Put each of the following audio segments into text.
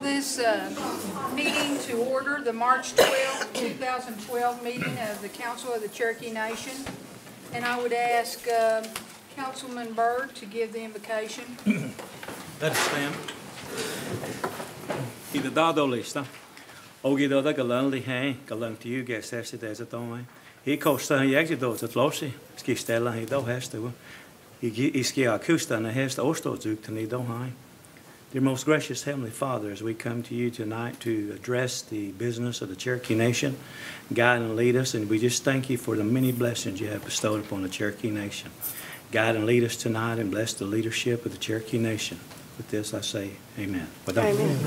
This meeting to order, the March 12, 2012 meeting of the Council of the Cherokee Nation. And I would ask Councilman Byrd to give the invocation. Let us stand. I the dado lista. Ogi do da galan li hai, galan to you guess that's it as a tone. He costa he exit do to flossy. Ski stella he do has to. He ski akusta and has to osto zuk to need do high. Dear most gracious Heavenly Father, as we come to you tonight to address the business of the Cherokee Nation, guide and lead us, and we just thank you for the many blessings you have bestowed upon the Cherokee Nation. Guide and lead us tonight and bless the leadership of the Cherokee Nation. With this I say amen. Amen.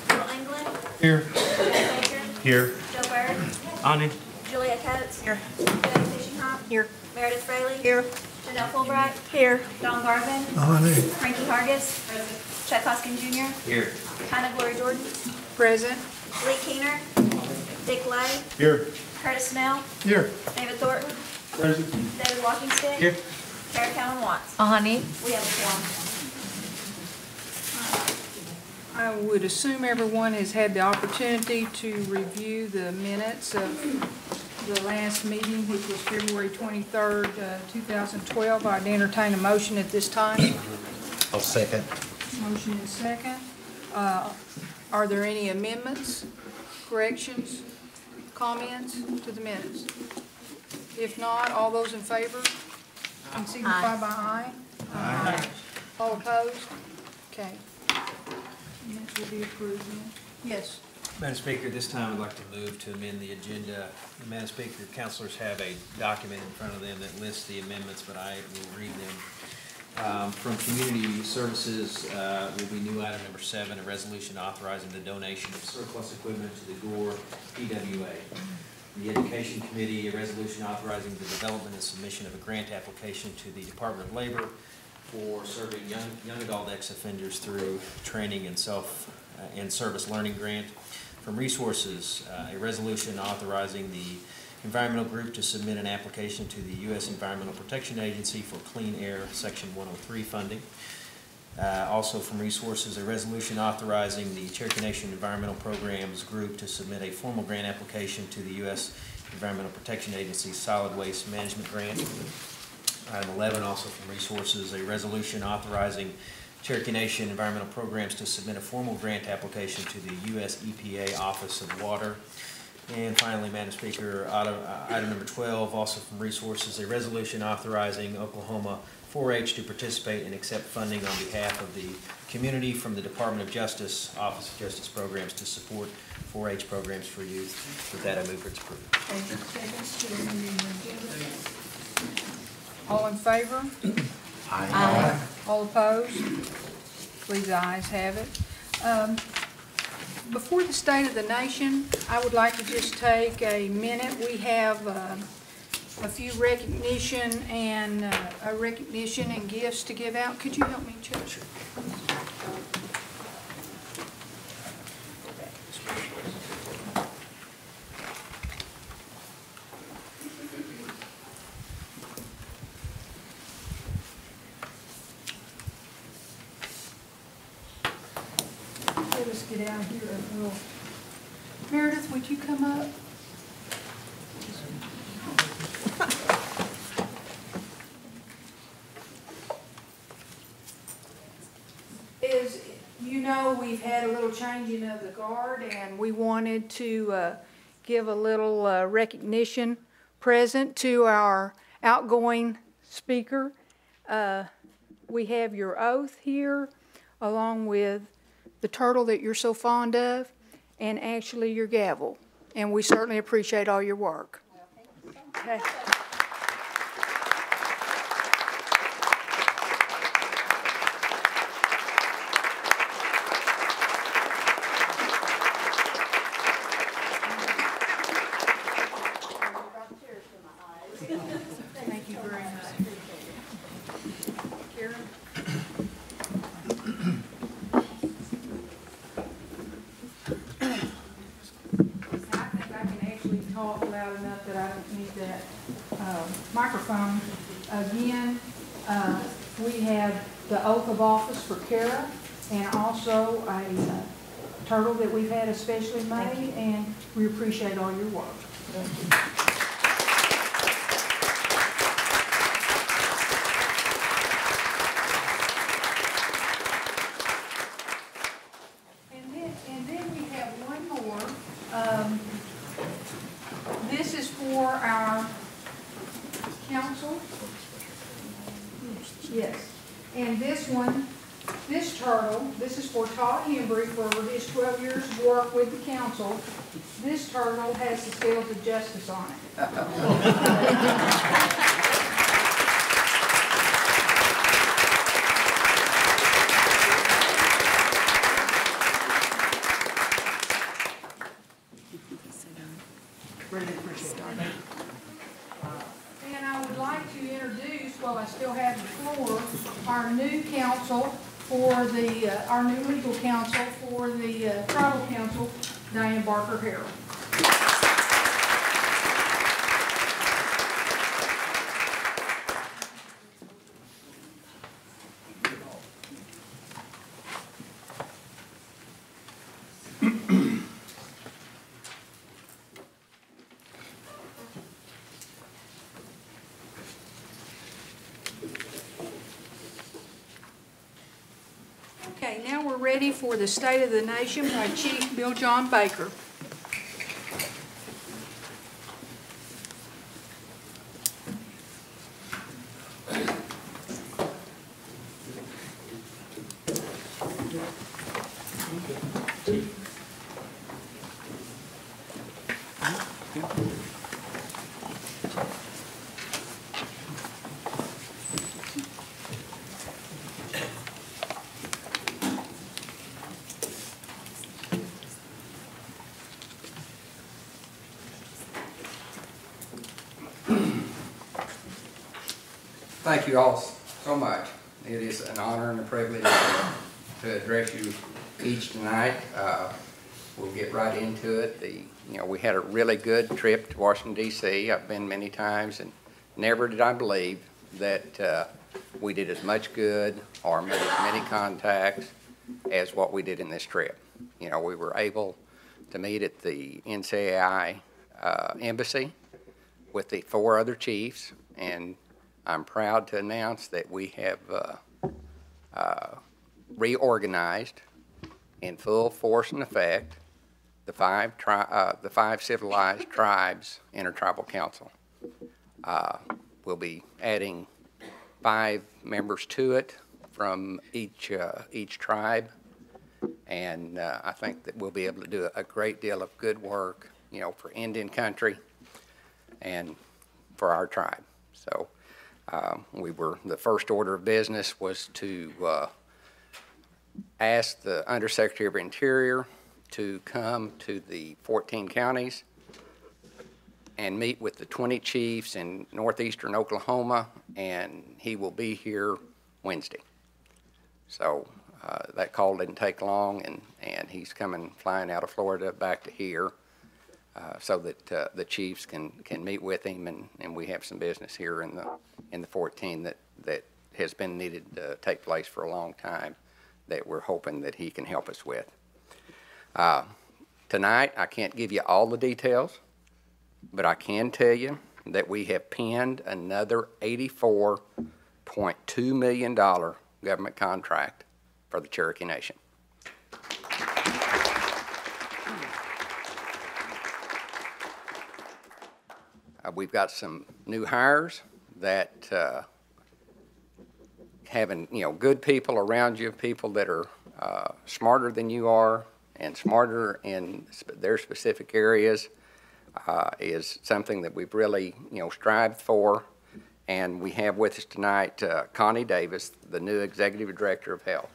Bill England. Here. Jeff Baker. Here. Joe Byrd. Ani. Julia Coates. Here. Jody Fishing Here. Meredith Fraley. Here. Janelle Fulbright. Here. Don Garvin. Frankie Hargis. Chuck Hoskin Jr. Here. Hannah Glory Jordan. Present. Lee Keener. Dick Lay. Here. Curtis Snell. Here. David Thornton. Present. David Walkingstick. Here. Kara Callan Watts. Honey. We have a quorum. I would assume everyone has had the opportunity to review the minutes of the last meeting, which was February 23rd, 2012. I'd entertain a motion at this time. I'll second. Motion and second. Are there any amendments, corrections, comments to the minutes? If not, all those in favor can signify by aye. Aye. All opposed? Okay. Minutes will be approved then. Yes. Madam Speaker, this time I'd like to move to amend the agenda. Madam Speaker, councilors have a document in front of them that lists the amendments, but I will read them. From Community Services will be new item number 7, a resolution authorizing the donation of surplus equipment to the Gore PWA. The Education Committee, a resolution authorizing the development and submission of a grant application to the Department of Labor for serving young adult ex-offenders through training and service learning grant. From Resources, a resolution authorizing the Environmental Group to submit an application to the U.S. Environmental Protection Agency for Clean Air Section 103 funding. Also from Resources, a resolution authorizing the Cherokee Nation Environmental Programs Group to submit a formal grant application to the U.S. Environmental Protection Agency Solid Waste Management Grant. Item 11, also from Resources, a resolution authorizing Cherokee Nation Environmental Programs to submit a formal grant application to the U.S. EPA Office of Water. And finally, Madam Speaker, item number 12, also from Resources, a resolution authorizing Oklahoma 4-H to participate and accept funding on behalf of the community from the Department of Justice, Office of Justice Programs to support 4-H programs for youth. With that, I move for its approval. All in favor? Aye. All opposed? Please, the ayes have it. Before the State of the Nation, I would like to just take a minute. We have a few recognition and gifts to give out. Could you help me, Chuck? Sure. Let us get out here a little. Meredith, would you come up? As you know, we've had a little changing of the guard, and we wanted to give a little recognition present to our outgoing speaker. We have your oath here, along with the turtle that you're so fond of, and actually your gavel. And we certainly appreciate all your work. Okay. Thank you very much. Karen? talk loud enough that I don't need that microphone. again, we have the oath of office for Kara, and also a turtle that we've had especially made, and we appreciate all your work. And then we have one more. This is for our council. Yes. And this one, this turtle, this is for Todd Hembry for his 12 years of work with the council. This turtle has the scales of justice on it. And I would like to introduce, while I still have the floor, our new counsel for the, our new legal counsel for the tribal council, Diane Barker Harrell. Okay, now we're ready for the State of the Nation by Chief Bill John Baker. Thank you all so much. It is an honor and a privilege to address you each tonight. We'll get right into it. We had a really good trip to Washington, D.C. I've been many times, and never did I believe that we did as much good or made as many contacts as what we did in this trip. We were able to meet at the NCAI embassy with the 4 other chiefs, and I'm proud to announce that we have reorganized in full force and effect the 5 civilized tribes intertribal council. We'll be adding 5 members to it from each tribe, and I think that we'll be able to do a great deal of good work, for Indian country and for our tribe. So. The first order of business was to ask the Undersecretary of Interior to come to the 14 counties and meet with the 20 chiefs in northeastern Oklahoma, and he will be here Wednesday. So that call didn't take long, and he's flying out of Florida back to here. So that the chiefs can meet with him, and we have some business here in the 14 that has been needed to take place for a long time that we're hoping that he can help us with. Tonight, I can't give you all the details, but I can tell you that we have penned another $84.2 million government contract for the Cherokee Nation. We've got some new hires that having good people around you, people that are smarter than you are and smarter in their specific areas, is something that we've really strived for. And we have with us tonight Connie Davis, the new Executive Director of Health.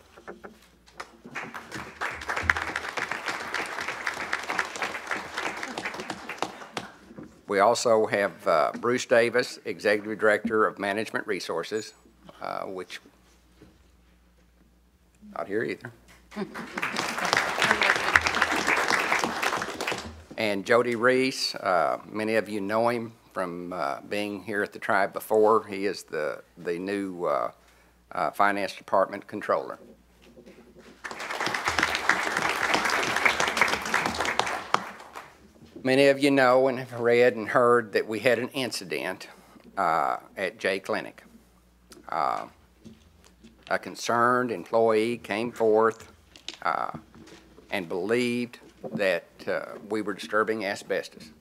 We also have Bruce Davis, Executive Director of Management Resources, which, not here either. And Jody Reese, many of you know him from being here at the tribe before. He is the new Finance Department Controller. Many of you know and have read and heard that we had an incident at J Clinic. A concerned employee came forth and believed that we were disturbing asbestos.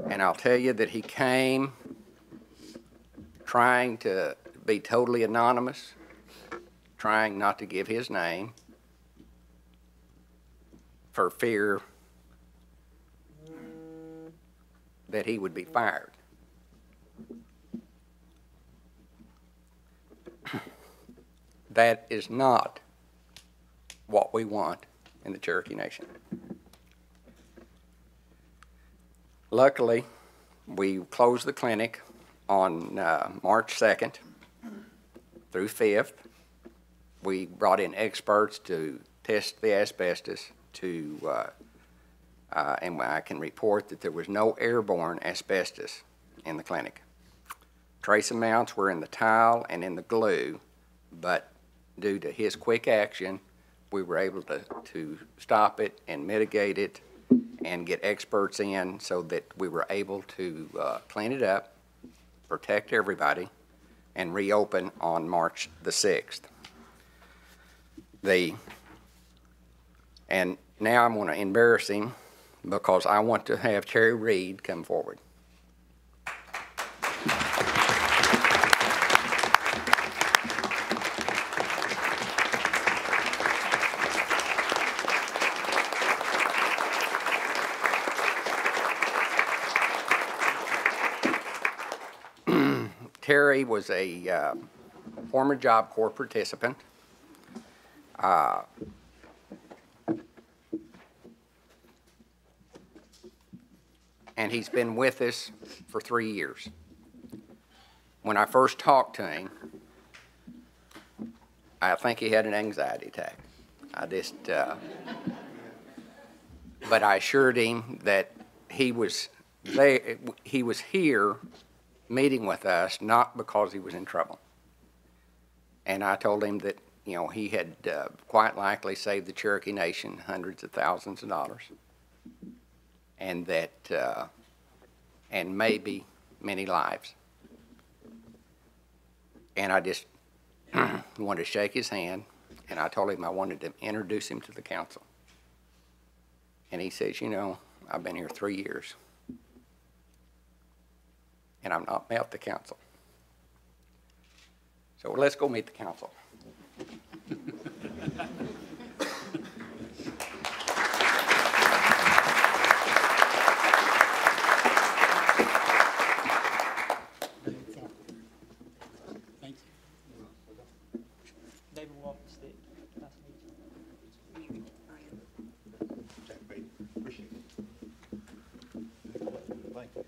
And I'll tell you that he came trying to be totally anonymous, trying not to give his name for fear that he would be fired. That is not what we want in the Cherokee Nation. Luckily, we closed the clinic on March 2nd through 5th. We brought in experts to test the asbestos and I can report that there was no airborne asbestos in the clinic. Trace amounts were in the tile and in the glue, but due to his quick action, we were able to stop it and mitigate it and get experts in so that we were able to clean it up, protect everybody, and reopen on March the 6th. And now I'm going to embarrass him because I want to have Terry Reed come forward. Terry was a former Job Corps participant. And he's been with us for 3 years. When I first talked to him, I think he had an anxiety attack. But I assured him that he was here meeting with us not because he was in trouble. And I told him that, you know, he had quite likely saved the Cherokee Nation hundreds of thousands of dollars, and that, and maybe many lives. And I just wanted to shake his hand, and I told him I wanted to introduce him to the council. And he says, you know, I've been here 3 years, and I've not met the council. So let's go meet the council. David walk the stick. Nice to meet you. Appreciate it. Thank you.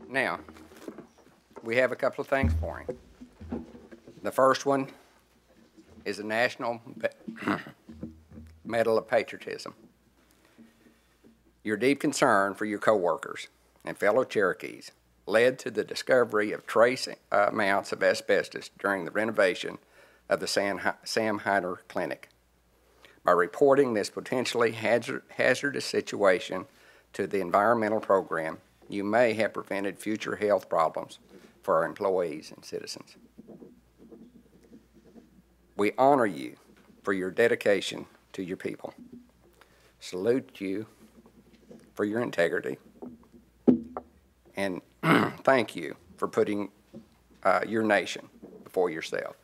Now, we have a couple of things for him. The first one is a National Medal of Patriotism. Your deep concern for your coworkers and fellow Cherokees led to the discovery of trace amounts of asbestos during the renovation of the Sam Hyder Clinic. By reporting this potentially hazardous situation to the environmental program, you may have prevented future health problems for our employees and citizens. We honor you for your dedication to your people. Salute you for your integrity, and thank you for putting your nation before yourself.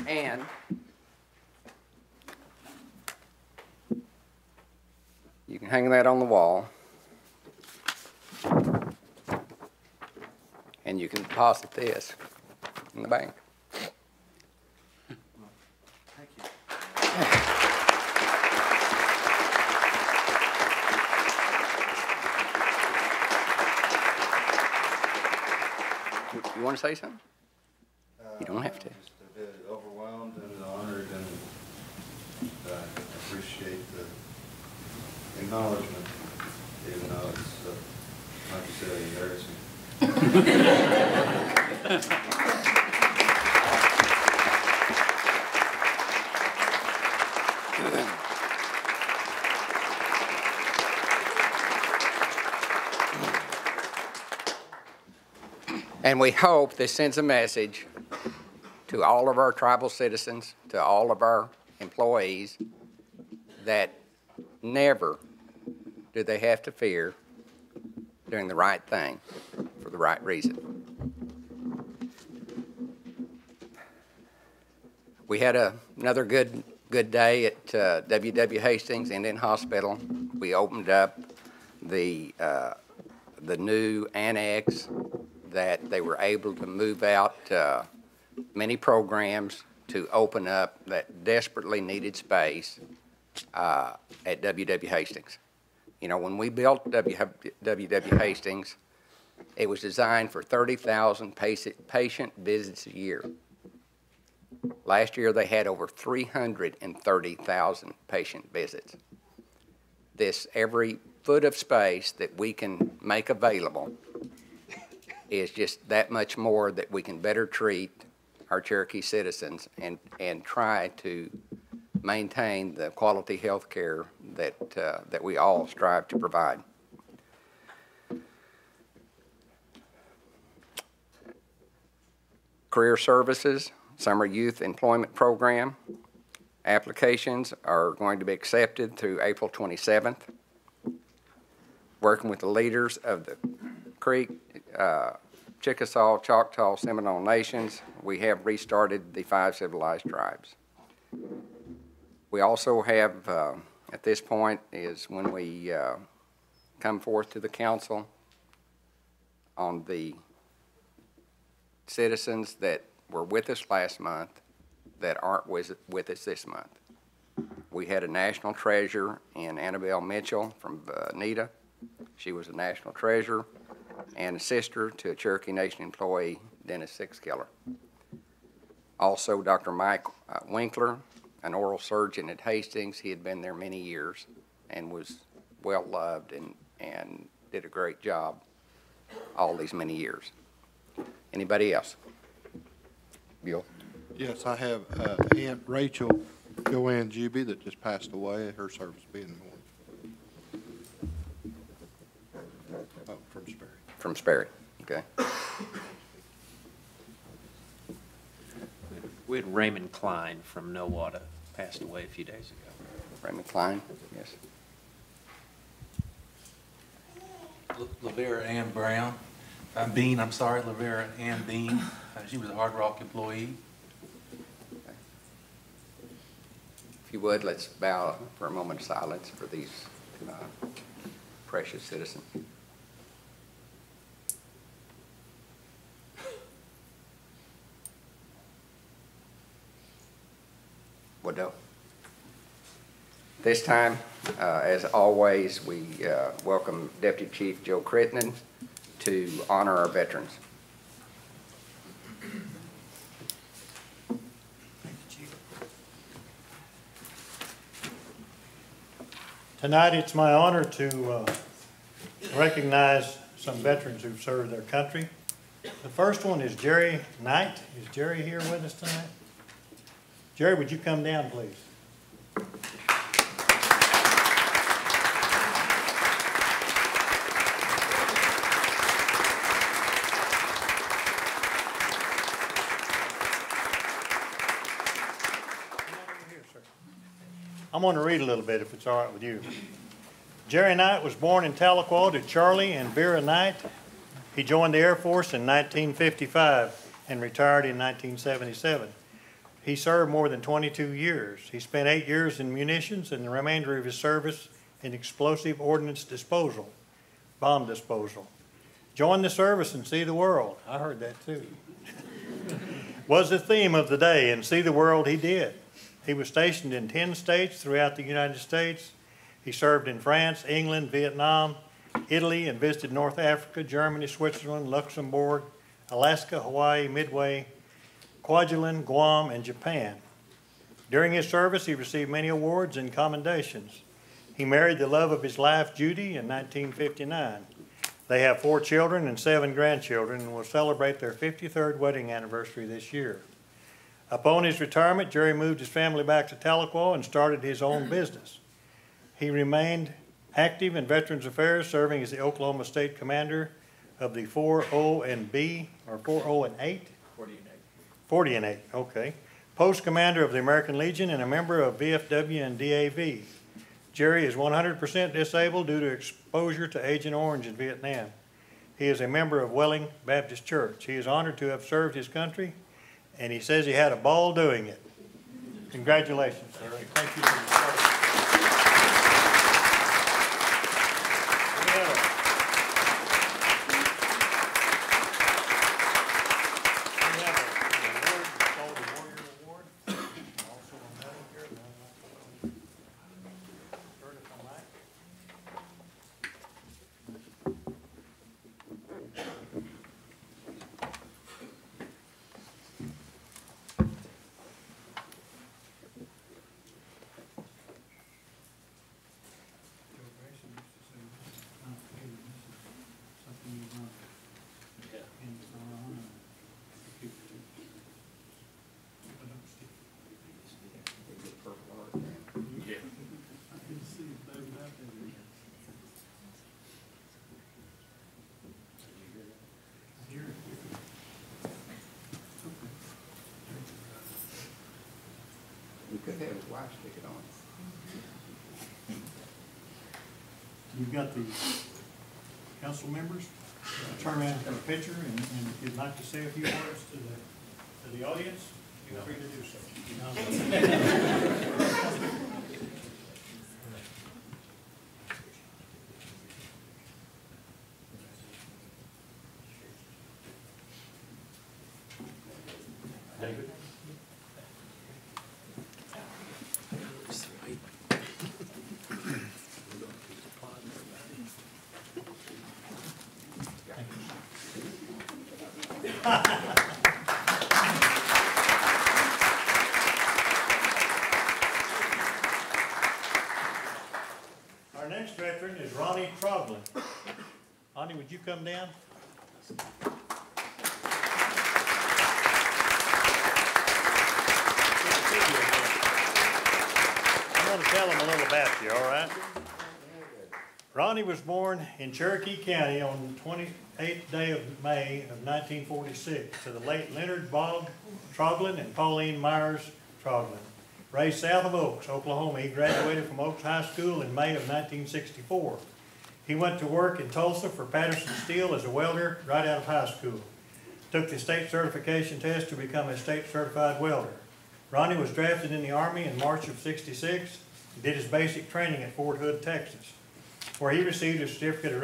And you can hang that on the wall. And you can deposit this in the bank. Thank you. You want to say something? You don't have to. Just a bit overwhelmed and honored, and appreciate the acknowledgement, even though it's, like you said, embarrassing. And we hope this sends a message to all of our tribal citizens, to all of our employees, that never do they have to fear doing the right thing for the right reason. We had another good day at WW Hastings Indian Hospital. We opened up the new annex that they were able to move out many programs to open up that desperately needed space at WW Hastings. You know, when we built WW Hastings, it was designed for 30,000 patient visits a year. Last year, they had over 330,000 patient visits. Every foot of space that we can make available is just that much more that we can better treat our Cherokee citizens and try to maintain the quality health care that we all strive to provide. Career Services Summer Youth Employment Program applications are going to be accepted through April 27th. Working with the leaders of the Creek, Chickasaw, Choctaw, Seminole Nations, we have restarted the 5 civilized tribes. We also have, at this point, is when we come forth to the council on the citizens that were with us last month that aren't with us this month. We had a national treasure in Annabelle Mitchell from Bonita. She was a national treasure and a sister to a Cherokee Nation employee, Dennis Sixkiller. Also, Dr. Mike Winkler, an oral surgeon at Hastings. He had been there many years and was well loved and did a great job all these many years. Anybody else? Bill? Yes, I have Aunt Rachel Joanne Juby that just passed away. Her service will be in the morning. Oh, from Sperry. From Sperry, okay. We had Raymond Klein from Nowata passed away a few days ago. Raymond Klein, yes. Lavera Ann Brown. Bean, I'm sorry, Lavera Ann Bean. She was a Hard Rock employee. If you would, let's bow for a moment of silence for these precious citizens. Woodrow. This time, as always, we welcome Deputy Chief Joe Crittenden to honor our veterans. Tonight, it's my honor to recognize some veterans who've served their country. The first one is Jerry Knight. Is Jerry here with us tonight? Jerry, would you come down, please? I'm going to read a little bit if it's all right with you. Jerry Knight was born in Tahlequah to Charlie and Vera Knight. He joined the Air Force in 1955 and retired in 1977. He served more than 22 years. He spent 8 years in munitions and the remainder of his service in explosive ordnance disposal, bomb disposal. Join the service and see the world. I heard that too. Was the theme of the day, and see the world he did. He was stationed in 10 states throughout the United States. He served in France, England, Vietnam, Italy, and visited North Africa, Germany, Switzerland, Luxembourg, Alaska, Hawaii, Midway, Kwajalein, Guam, and Japan. During his service, he received many awards and commendations. He married the love of his life, Judy, in 1959. They have 4 children and 7 grandchildren and will celebrate their 53rd wedding anniversary this year. Upon his retirement, Jerry moved his family back to Tahlequah and started his own business. He remained active in Veterans Affairs, serving as the Oklahoma State Commander of the 4O and B, or 4O and 8? 40 and 8, okay. Post Commander of the American Legion and a member of VFW and DAV. Jerry is 100% disabled due to exposure to Agent Orange in Vietnam. He is a member of Welling Baptist Church. He is honored to have served his country, and he says he had a ball doing it. Congratulations, sir. Thank you for your service. You could have his wife stick it on. You've got the council members. Turn around for a picture, and if you'd like to say a few words to the audience, feel free to do so. David. Our next veteran is Ronnie Troglin. Ronnie, would you come down? I'm going to tell him a little about you, all right? Ronnie was born in Cherokee County on the 28th day of May of 1946 to the late Leonard Bogg Troglin and Pauline Myers Troglin. Raised south of Oaks, Oklahoma, he graduated from Oaks High School in May of 1964. He went to work in Tulsa for Patterson Steel as a welder right out of high school. Took the state certification test to become a state certified welder. Ronnie was drafted in the Army in March of '66 and did his basic training at Fort Hood, Texas, where he received a certificate of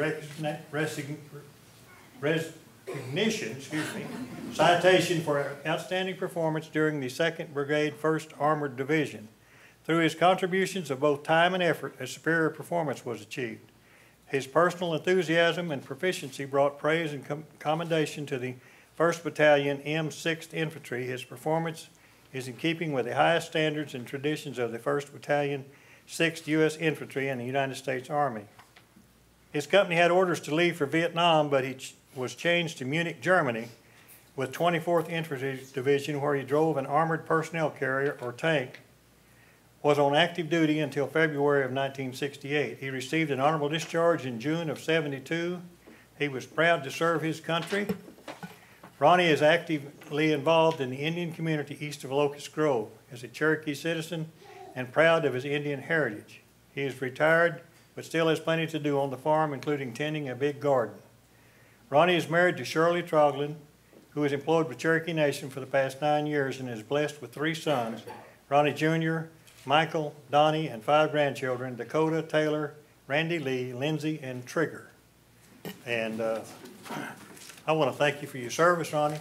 recognition, citation for outstanding performance during the 2nd Brigade 1st Armored Division. Through his contributions of both time and effort, a superior performance was achieved. His personal enthusiasm and proficiency brought praise and commendation to the 1st Battalion M6th Infantry. His performance is in keeping with the highest standards and traditions of the 1st Battalion, 6th U.S. Infantry, and the United States Army. His company had orders to leave for Vietnam, but he was changed to Munich, Germany, with 24th Infantry Division, where he drove an armored personnel carrier, or tank, was on active duty until February of 1968. He received an honorable discharge in June of '72. He was proud to serve his country. Ronnie is actively involved in the Indian community east of Locust Grove as a Cherokee citizen and proud of his Indian heritage. He is retired, but still has plenty to do on the farm, including tending a big garden. Ronnie is married to Shirley Troglin who is employed with Cherokee Nation for the past 9 years and is blessed with 3 sons, Ronnie Jr., Michael, Donnie, and 5 grandchildren, Dakota, Taylor, Randy Lee, Lindsay, and Trigger. And I want to thank you for your service, Ronnie,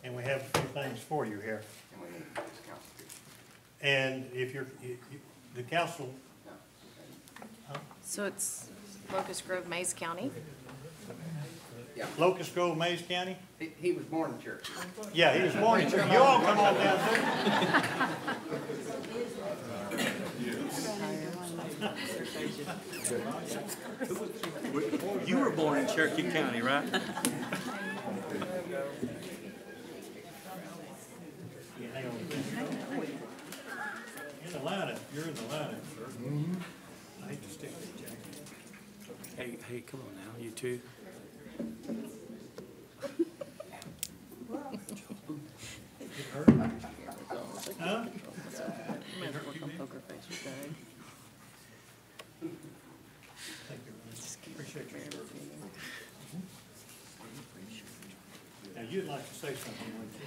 and we have a few things for you here. And if the council... So it's Locust Grove, Mays County? Yeah. Locust Grove, Mays County? He was born in Cherokee. Yeah, he was born in Cherokee. You all come on down too. You were born in Cherokee County, right? In the lineup, you're in the lineup, sir. I hate to stick with you, Jack. Hey, come on now, you two. Huh? Thank you. Appreciate your service. Now, you'd like to say something, wouldn't you?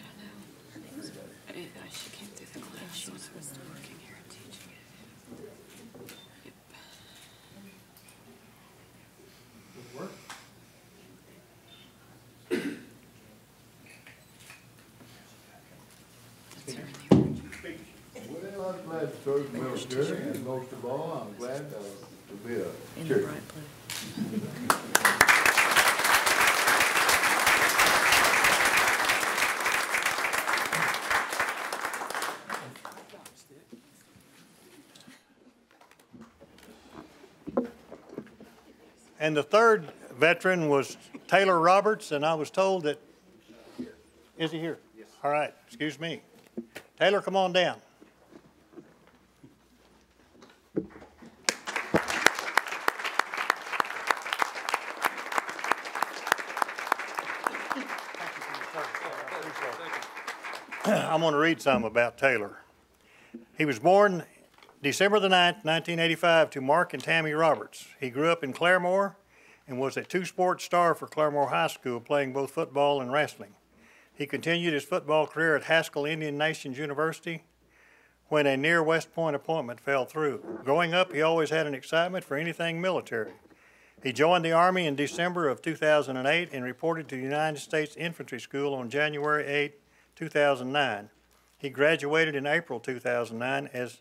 She came through the class. She was working here and teaching it. Good work. Well, I'm glad to serve the military, and most of all, I'm glad to be a In the Cherokee. right place. And the third veteran was Taylor Roberts, and I was told that, is he here? Yes. All right, excuse me. Taylor, come on down. I'm going to read something about Taylor. He was born December the 9th, 1985, to Mark and Tammy Roberts. He grew up in Claremore and was a two-sport star for Claremore High School, playing both football and wrestling. He continued his football career at Haskell Indian Nations University when a near West Point appointment fell through. Growing up, he always had an excitement for anything military. He joined the Army in December of 2008 and reported to the United States Infantry School on January 8, 2009. He graduated in April 2009 as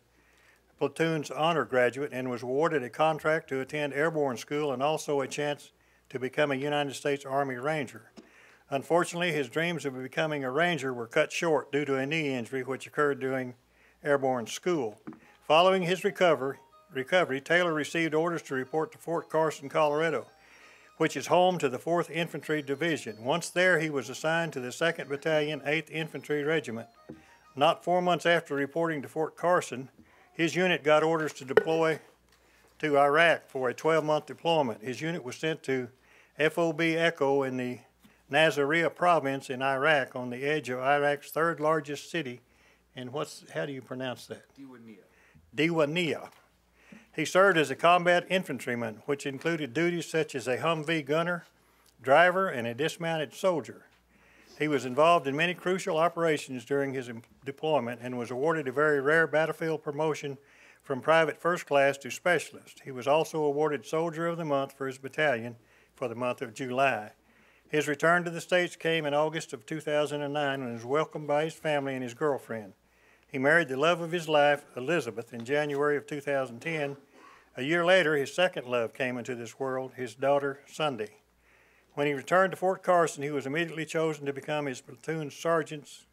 platoon's honor graduate and was awarded a contract to attend airborne school and also a chance to become a United States Army Ranger. Unfortunately, his dreams of becoming a Ranger were cut short due to a knee injury which occurred during airborne school. Following his recovery, Taylor received orders to report to Fort Carson, Colorado, which is home to the 4th Infantry Division. Once there, he was assigned to the 2nd Battalion, 8th Infantry Regiment. Not 4 months after reporting to Fort Carson, his unit got orders to deploy to Iraq for a 12-month deployment. His unit was sent to FOB Echo in the Nasiriyah province in Iraq on the edge of Iraq's 3rd largest city. And how do you pronounce that? Diwaniyah. He served as a combat infantryman, which included duties such as a Humvee gunner, driver, and a dismounted soldier. He was involved in many crucial operations during his deployment and was awarded a very rare battlefield promotion from private first class to specialist. He was also awarded Soldier of the Month for his battalion for the month of July. His return to the States came in August of 2009 and was welcomed by his family and his girlfriend. He married the love of his life, Elizabeth, in January of 2010. A year later, his second love came into this world, his daughter, Sunday. When he returned to Fort Carson, he was immediately chosen to become his platoon sergeant's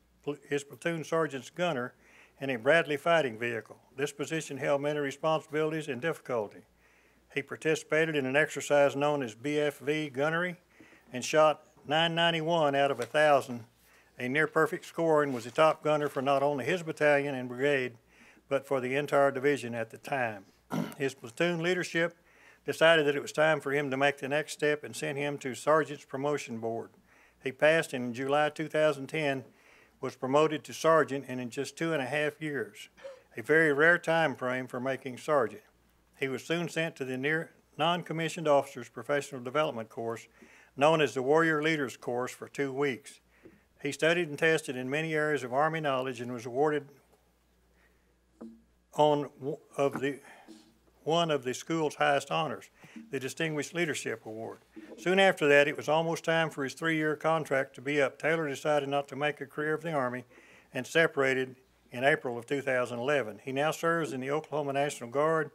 gunner in a Bradley fighting vehicle. This position held many responsibilities and difficulty. He participated in an exercise known as BFV gunnery and shot 991 out of 1,000, a near-perfect score, and was the top gunner for not only his battalion and brigade, but for the entire division at the time. His platoon leadership decided that it was time for him to make the next step and sent him to Sergeant's Promotion Board. He passed, and in July 2010 was promoted to Sergeant, and in just 2.5 years, a very rare time frame for making Sergeant. He was soon sent to the non-commissioned officers professional development course known as the Warrior Leaders Course for 2 weeks. He studied and tested in many areas of Army knowledge and was awarded one of the school's highest honors, the Distinguished Leadership Award. Soon after that, it was almost time for his 3-year contract to be up. Taylor decided not to make a career of the Army and separated in April of 2011. He now serves in the Oklahoma National Guard,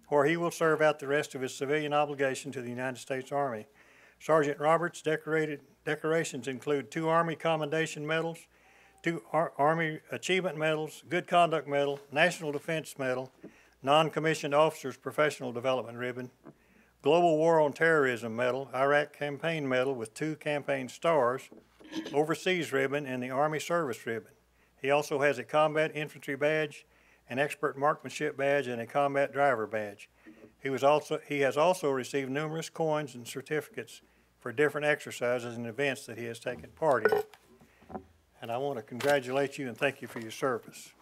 where he will serve out the rest of his civilian obligation to the United States Army. Sergeant Roberts' decorations include 2 Army Commendation Medals, 2 Army Achievement Medals, Good Conduct Medal, National Defense Medal, Non-Commissioned Officers Professional Development Ribbon, Global War on Terrorism Medal, Iraq Campaign Medal with 2 campaign stars, Overseas Ribbon, and the Army Service Ribbon. He also has a Combat Infantry Badge, an Expert Marksmanship Badge, and a Combat Driver Badge. He has also received numerous coins and certificates for different exercises and events that he has taken part in. And I want to congratulate you and thank you for your service.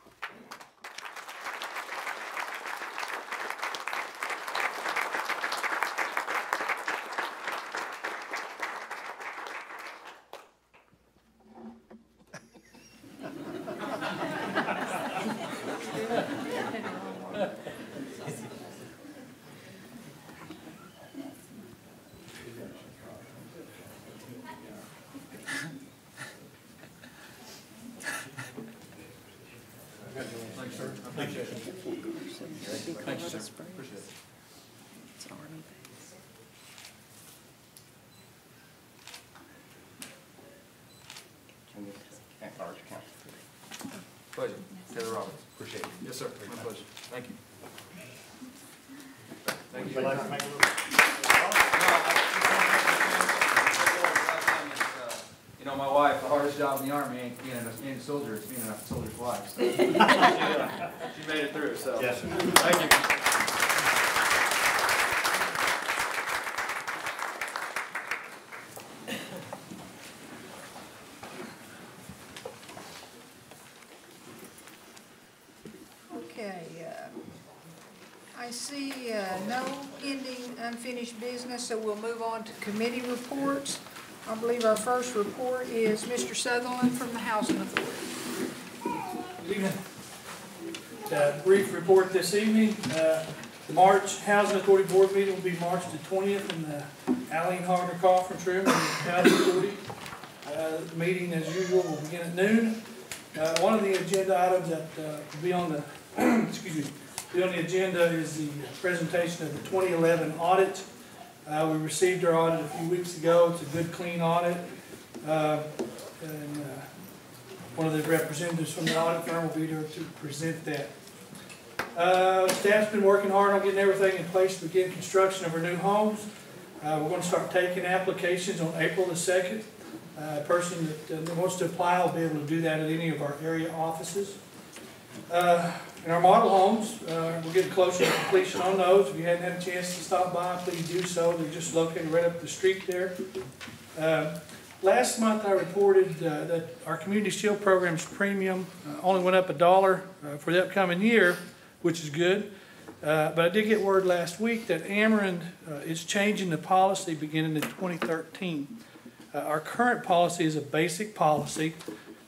Thanks, sir. I appreciate it. Thank you, sir. Appreciate it. It's an Army base. Pleasure. Taylor Roberts. Appreciate it. Yes, sir. My pleasure. Thank you. Thank you. Would you like to make a little? You know, my wife, the hardest job in the Army ain't being a soldier, it's being a soldier's wife. So. She made it through, so. Yes, sir. Thank you. Okay, I see no pending unfinished business, so we'll move on to committee reports. I believe our first report is Mr. Sutherland from the Housing Authority. Good evening. Brief report this evening. The March Housing Authority Board meeting will be March the 20th in the Allen Harder Conference Room in the Housing Authority. The meeting, as usual, will begin at noon. One of the agenda items that will be on the be on the agenda is the presentation of the 2011 audit. We received our audit a few weeks ago. It's a good, clean audit. And one of the representatives from the audit firm will be there to present that. Staff's been working hard on getting everything in place to begin construction of our new homes. We're going to start taking applications on April the 2nd. A person that wants to apply will be able to do that at any of our area offices. In our model homes, we're getting closer to completion on those. If you hadn't had a chance to stop by, please do so. They're just located right up the street there. Last month I reported that our Community Shield Program's premium only went up $1 for the upcoming year, which is good. But I did get word last week that Ameren is changing the policy beginning in 2013. Our current policy is a basic policy.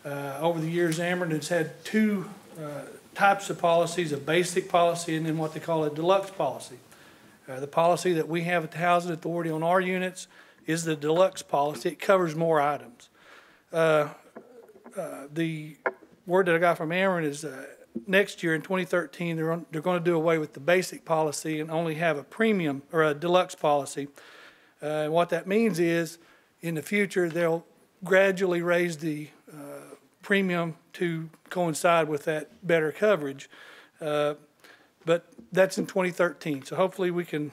Over the years, Ameren has had 2 types of policies, a basic policy and then what they call a deluxe policy. The policy that we have at the Housing Authority on our units is the deluxe policy. It covers more items. The word that I got from Ameren is next year in 2013, they're going to do away with the basic policy and only have a premium or a deluxe policy. What that means is in the future, they'll gradually raise the premium to coincide with that better coverage. But that's in 2013. So hopefully we can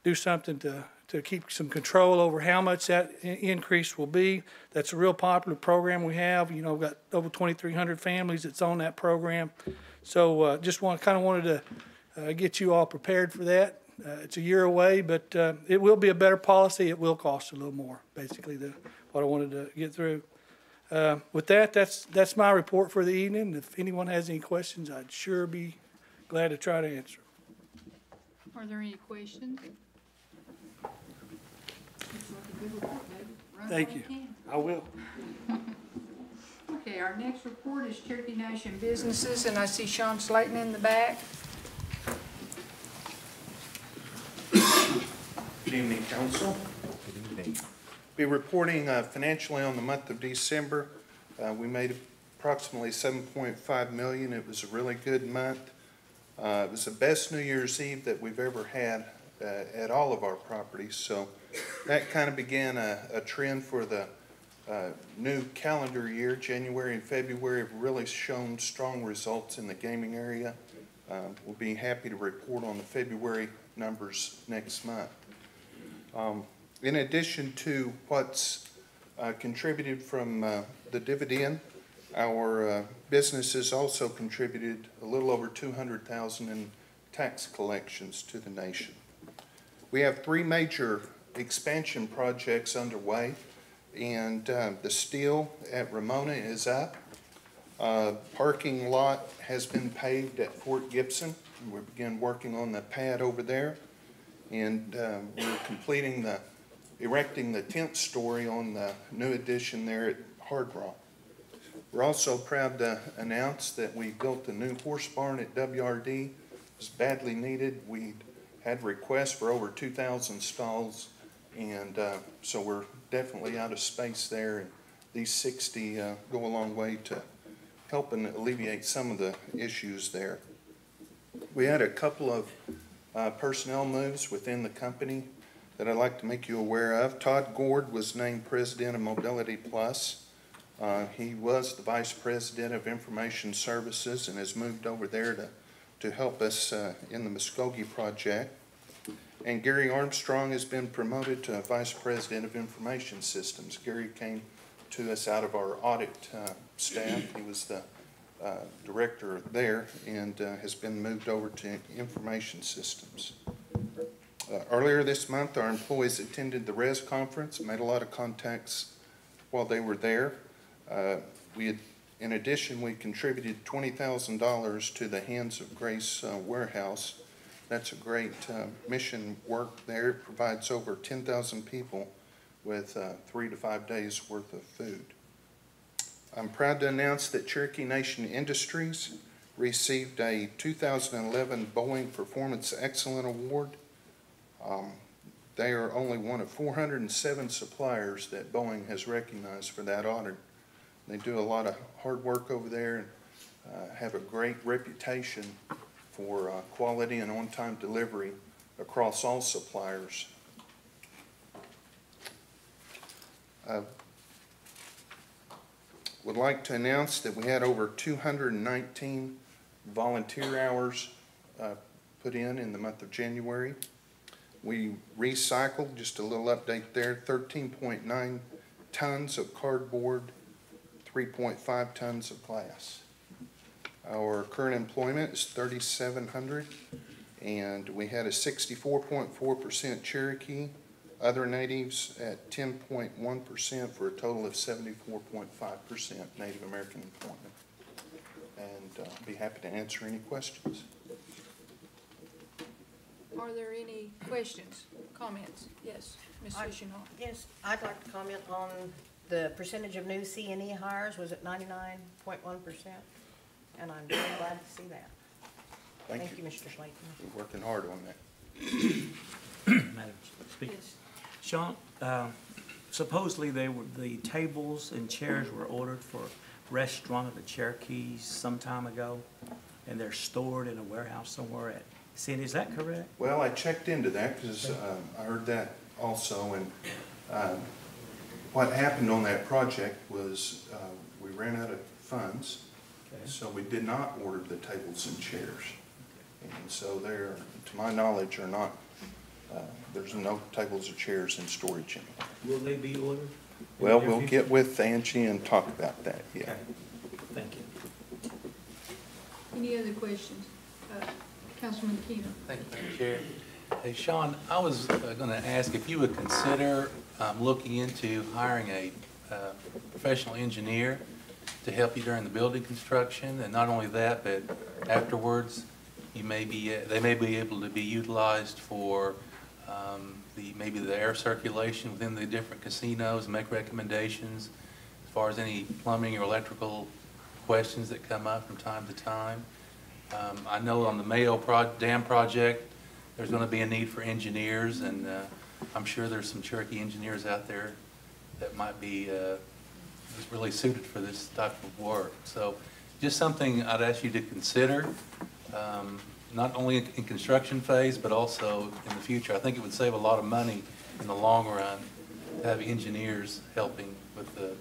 do something to keep some control over how much that increase will be. That's a real popular program we have. You know, we've got over 2,300 families that's on that program. So just wanted to get you all prepared for that. It's a year away, but it will be a better policy. It will cost a little more, basically, what I wanted to get through. With that, that's my report for the evening. If anyone has any questions, I'd sure be glad to try to answer. Are there any questions? Looks like a good report, baby. Run Thank while you. can. I will. Okay, our next report is Cherokee Nation Businesses, and I see Sean Slayton in the back. Good evening, Council. Good evening. Be reporting financially on the month of December. We made approximately $7.5 million. It was a really good month. It was the best New Year's Eve that we've ever had at all of our properties. So that kind of began a trend for the new calendar year. January and February have really shown strong results in the gaming area. We'll be happy to report on the February numbers next month. In addition to what's contributed from the dividend, our businesses also contributed a little over $200,000 in tax collections to the nation. We have 3 major expansion projects underway, and the steel at Ramona is up. Parking lot has been paved at Fort Gibson. We began working on the pad over there, and we're erecting the 10th story on the new addition there at Hard Rock. We're also proud to announce that we built a new horse barn at WRD. It was badly needed. We had requests for over 2,000 stalls, and so we're definitely out of space there. And these 60 go a long way to helping alleviate some of the issues there. We had a couple of personnel moves within the company that I'd like to make you aware of. Todd Gord was named president of Mobility Plus. He was the vice president of Information Services and has moved over there to help us in the Muskogee project. And Gary Armstrong has been promoted to vice president of Information Systems. Gary came to us out of our audit staff. He was the director there and has been moved over to Information Systems. Earlier this month, our employees attended the RES conference, made a lot of contacts while they were there. In addition, we contributed $20,000 to the Hands of Grace warehouse. That's a great mission work there. It provides over 10,000 people with 3 to 5 days worth of food. I'm proud to announce that Cherokee Nation Industries received a 2011 Boeing Performance Excellence Award. They are only one of 407 suppliers that Boeing has recognized for that honor. They do a lot of hard work over there and have a great reputation for quality and on-time delivery across all suppliers. Would like to announce that we had over 219 volunteer hours put in the month of January. We recycled, just a little update there, 13.9 tons of cardboard, 3.5 tons of glass. Our current employment is 3,700, and we had a 64.4% Cherokee, other natives at 10.1% for a total of 74.5% Native American employment. And I'll be happy to answer any questions. Are there any questions, comments? Yes, Ms. Fishenhall. Yes, I'd like to comment on the percentage of new C&E hires. Was it 99.1%? And I'm very glad to see that. Thank you, Mr. Slayton. We're working hard on that. Madam Speaker. Yes. Sean, supposedly the tables and chairs were ordered for restaurant of the Cherokees some time ago, and they're stored in a warehouse somewhere at Cindy. Is that correct? Well, I checked into that because I heard that also, and what happened on that project was we ran out of funds, so we did not order the tables and chairs. And so there, to my knowledge, are not, there's no tables or chairs in storage anymore. Will they be ordered? Well, we'll get with Angie and talk about that, yeah. Okay. Thank you. Any other questions? Councilman Keener. Thank you, Madam Chair. Hey, Sean, I was going to ask if you would consider looking into hiring a professional engineer to help you during the building construction, and not only that, but afterwards, they may be able to be utilized for maybe the air circulation within the different casinos, and make recommendations. as far as any plumbing or electrical questions that come up from time to time. I know on the Mayo Dam project, there's going to be a need for engineers, and I'm sure there's some Cherokee engineers out there that might be really suited for this type of work. So just something I'd ask you to consider, not only in construction phase, but also in the future. I think it would save a lot of money in the long run to have engineers helping with the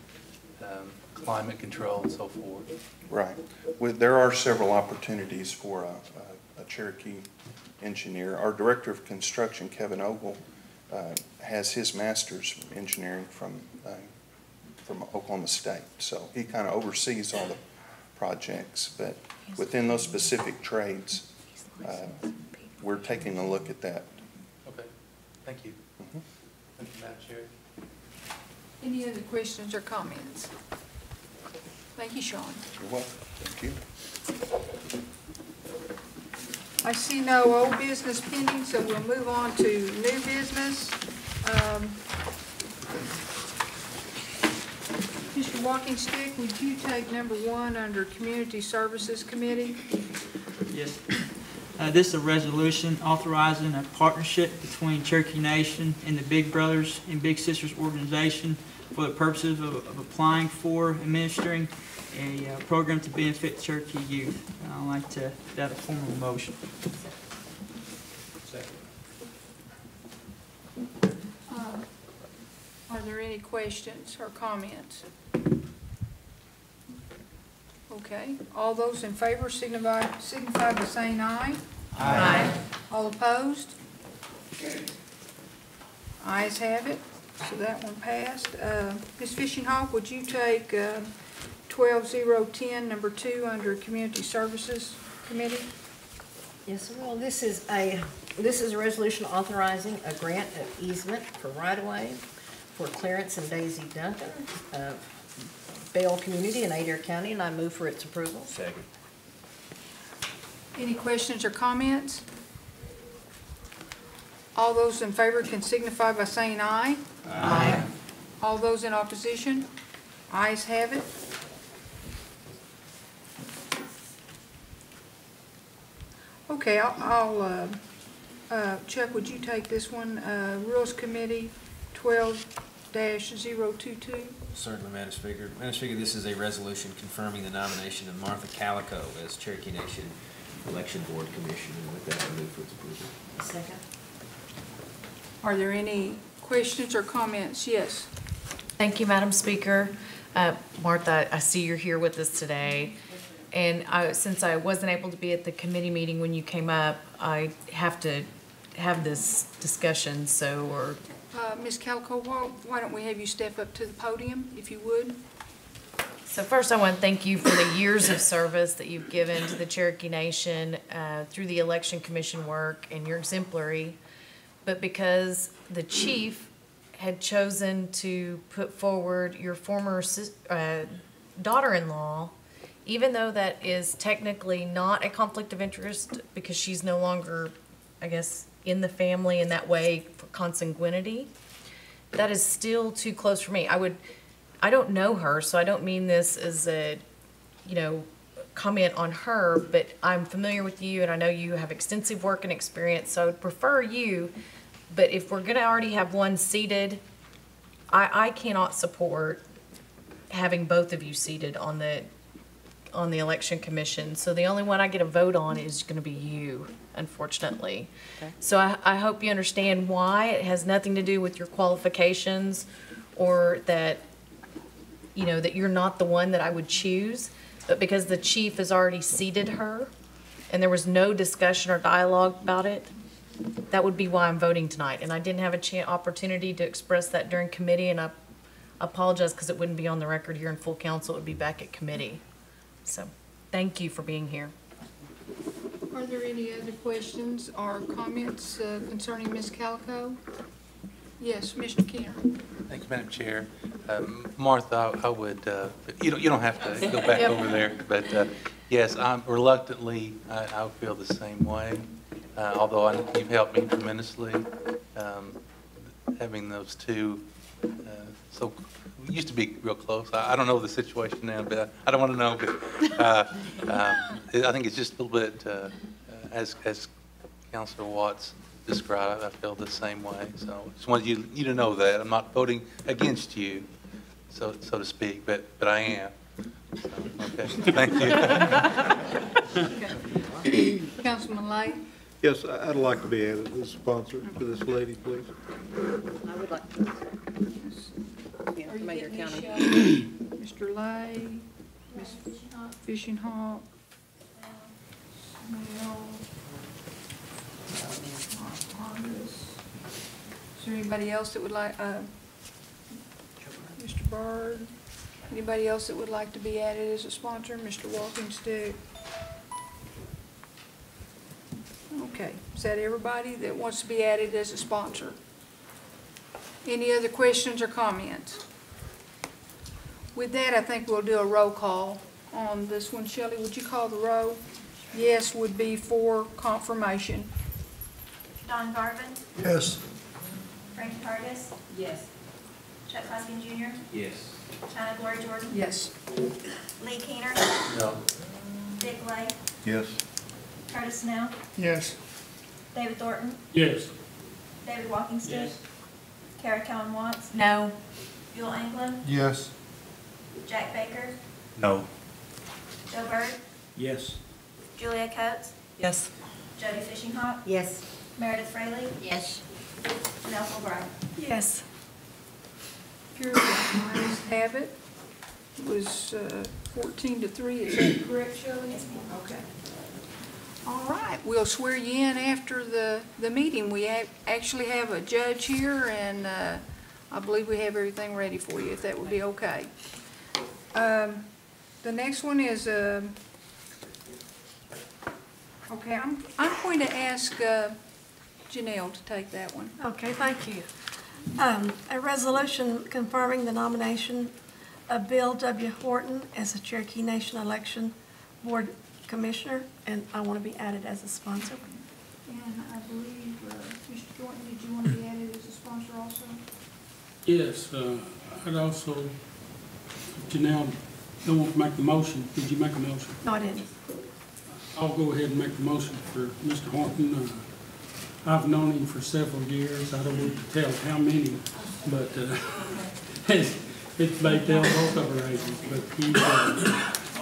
climate control and so forth. Right. There are several opportunities for a Cherokee engineer. Our Director of Construction, Kevin Ogle, has his master's in engineering from Oklahoma State. So he kind of oversees all the projects, but within those specific trades, we're taking a look at that. Okay, thank you. Mm-hmm. Thank you, Madam Chair. Any other questions or comments? Thank you, Sean. You're welcome. Thank you. I see no old business pending, so we'll move on to new business. Mr. Walking Stick, would you take number 1 under Community Services Committee? Yes. This is a resolution authorizing a partnership between Cherokee Nation and the Big Brothers and Big Sisters organization for the purposes of applying for, administering a program to benefit Cherokee youth. I'd like to that a formal motion. Are there any questions or comments? Okay, all those in favor signify by saying aye. Aye. All opposed? Ayes have it, so that one passed. Ms. Fishing Hawk, would you take 12010, number 2, under Community Services Committee? Yes, well, this is a resolution authorizing a grant of easement for right-of-way for Clarence and Daisy Duncan of Bale Community in Adair County, and I move for its approval. Second. Any questions or comments? All those in favor can signify by saying aye. Aye. All those in opposition? Ayes have it. Okay, Chuck, would you take this one, Rules Committee 12-022? Certainly, Madam Speaker. Madam Speaker, this is a resolution confirming the nomination of Martha Calico as Cherokee Nation Election Board Commissioner. And with that, I move for its approval. Second. Are there any questions or comments? Yes. Thank you, Madam Speaker. Martha, I see you're here with us today. And since I wasn't able to be at the committee meeting when you came up, I have to have this discussion, Ms. Calico, why don't we have you step up to the podium, if you would? So first, I want to thank you for the years of service that you've given to the Cherokee Nation through the Election Commission work, and you're exemplary. But because the chief had chosen to put forward your former daughter-in-law, even though that is technically not a conflict of interest because she's no longer, I guess, in the family in that way for consanguinity, that is still too close for me. I don't know her, so I don't mean this as a, comment on her, but I'm familiar with you and I know you have extensive work and experience, so I would prefer you. But if we're gonna already have one seated, I cannot support having both of you seated on the election commission. So the only one I get a vote on is gonna be you, unfortunately. Okay. So I hope you understand why. It has nothing to do with your qualifications or that, that you're not the one that I would choose, but because the chief has already seated her and there was no discussion or dialogue about it, that would be why I'm voting tonight. And I didn't have a opportunity to express that during committee, and I apologize because it wouldn't be on the record here in full council. It would be back at committee. So thank you for being here. Are there any other questions or comments concerning Ms. Calico? Yes, Mr. Kenner. Thank you, Madam Chair. Martha, I would, you don't have to go back over there, but yes, reluctantly, I feel the same way. Although you've helped me tremendously, having those two So we used to be real close. I don't know the situation now, but I don't want to know. But I think it's just a little bit, as Councilor Watts described, I feel the same way. So just wanted you to know that. I'm not voting against you, so to speak, but I am. So, okay, thank you. Councilman Lay? Yes, I'd like to be added as a sponsor for this lady, please. I would like to. Yeah, Are you Mayor getting County. these, Mr. Lay, Ms. Fishing Hawk, Smell, August. Is there anybody else that would like, Mr. Byrd? Anybody else that would like to be added as a sponsor? Mr. Walking Stick? Okay, is that everybody that wants to be added as a sponsor? Any other questions or comments? With that, I think we'll do a roll call on this one. Shelley, would you call the roll? Yes would be for confirmation. Don Garvin, Yes. Frankie Hargis, Yes. Chuck Hoskin Jr., Yes. China Glory Jordan, Yes. Lee Keener, No. Dick Lay, Yes. Curtis Snell, Yes. David Thornton, Yes. David Walkingstick, Kara Cowan Watts, No. Buell Anglin, Yes. Jack Baker, No. Joe Byrd, Yes. Julia Coates, Yes. Jody Fishing Hawk, Yes. Meredith Fraley, Yes. Nell Albright. Yes. Pure ayes have it. It was 14-3, is that correct, Shelley? Yes, ma'am. Okay. All right, we'll swear you in after the meeting. We actually have a judge here, and I believe we have everything ready for you, if that would be okay. The next one is, okay, I'm going to ask Janelle to take that one. Okay, thank you. A resolution confirming the nomination of Bill W. Horton as a Cherokee Nation Election Board Commissioner, and I want to be added as a sponsor. And I believe, Mr. Thornton, did you want to be added as a sponsor also? Yes, I'd also, Janelle, don't want to make the motion. Did you make a motion? No, I didn't. I'll go ahead and make the motion for Mr. Horton. I've known him for several years. I don't want to tell how many, but it may tell both of our ages. But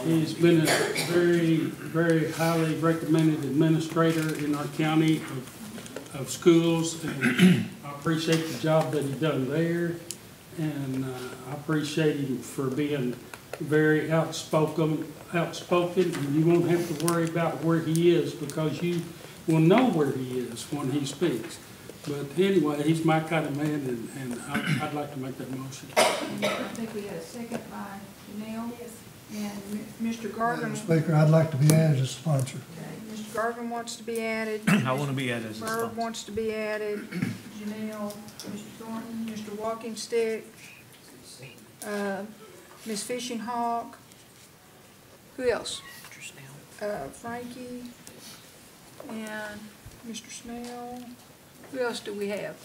he's been a very, very highly recommended administrator in our county of schools, and I appreciate the job that he done there, and I appreciate him for being very outspoken, and you won't have to worry about where he is, because you will know where he is when he speaks. But anyway, he's my kind of man, and I'd like to make that motion. I think we had a second by Janelle. Yes. And Mr. Garvin. Madam Speaker, I'd like to be added as a sponsor. Okay, Mr. Garvin wants to be added. I want to be added as a sponsor. Bird wants to be added. Janelle, Mr. Thornton, Mr. Walking Stick, Ms. Fishing Hawk. Who else? Frankie and Mr. Snell. Who else do we have?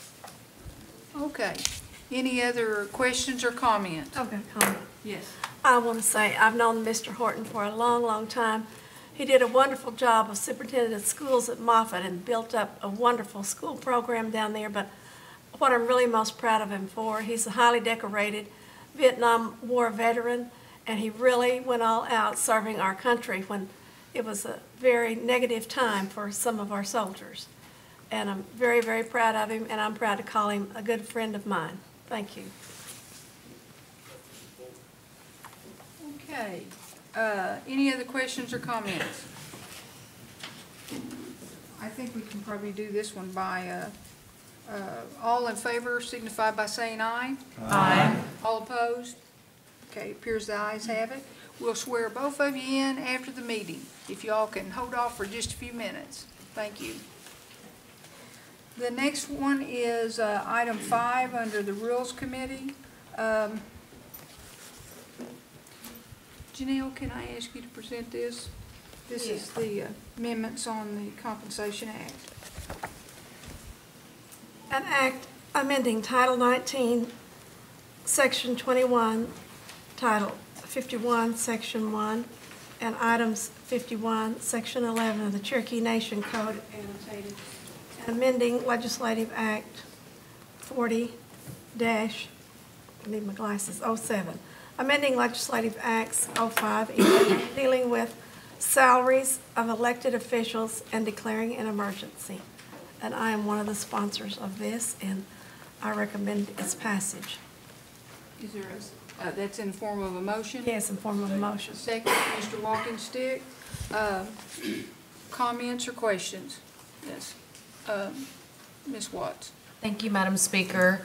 Okay. Any other questions or comments? Okay, comment. Yes. I want to say I've known Mr. Horton for a long, long time. He did a wonderful job of superintendent of schools at Moffett and built up a wonderful school program down there. But what I'm really most proud of him for, he's a highly decorated Vietnam War veteran, and he really went all out serving our country when it was a very negative time for some of our soldiers. And I'm very, very proud of him, and I'm proud to call him a good friend of mine. Thank you. Okay. Any other questions or comments? I think we can probably do this one by, all in favor signify by saying aye. Aye. All opposed? Okay, it appears the ayes have it. We'll swear both of you in after the meeting, if y'all can hold off for just a few minutes. Thank you. The next one is item 5 under the Rules Committee. Janelle, can I ask you to present this? This is the amendments on the Compensation Act. An act amending Title 19 Section 21, Title 51, Section 1, and items 51, Section 11 of the Cherokee Nation Code annotated, and amending Legislative Act 40 I need my glasses, 07. Amending Legislative Acts 05, dealing with salaries of elected officials and declaring an emergency. And I am one of the sponsors of this, and I recommend its passage. Is there a, that's in form of a motion? Yes, in form of a motion. Second, Mr. Walkenstick. Comments or questions? Yes. Ms. Watts. Thank you, Madam Speaker.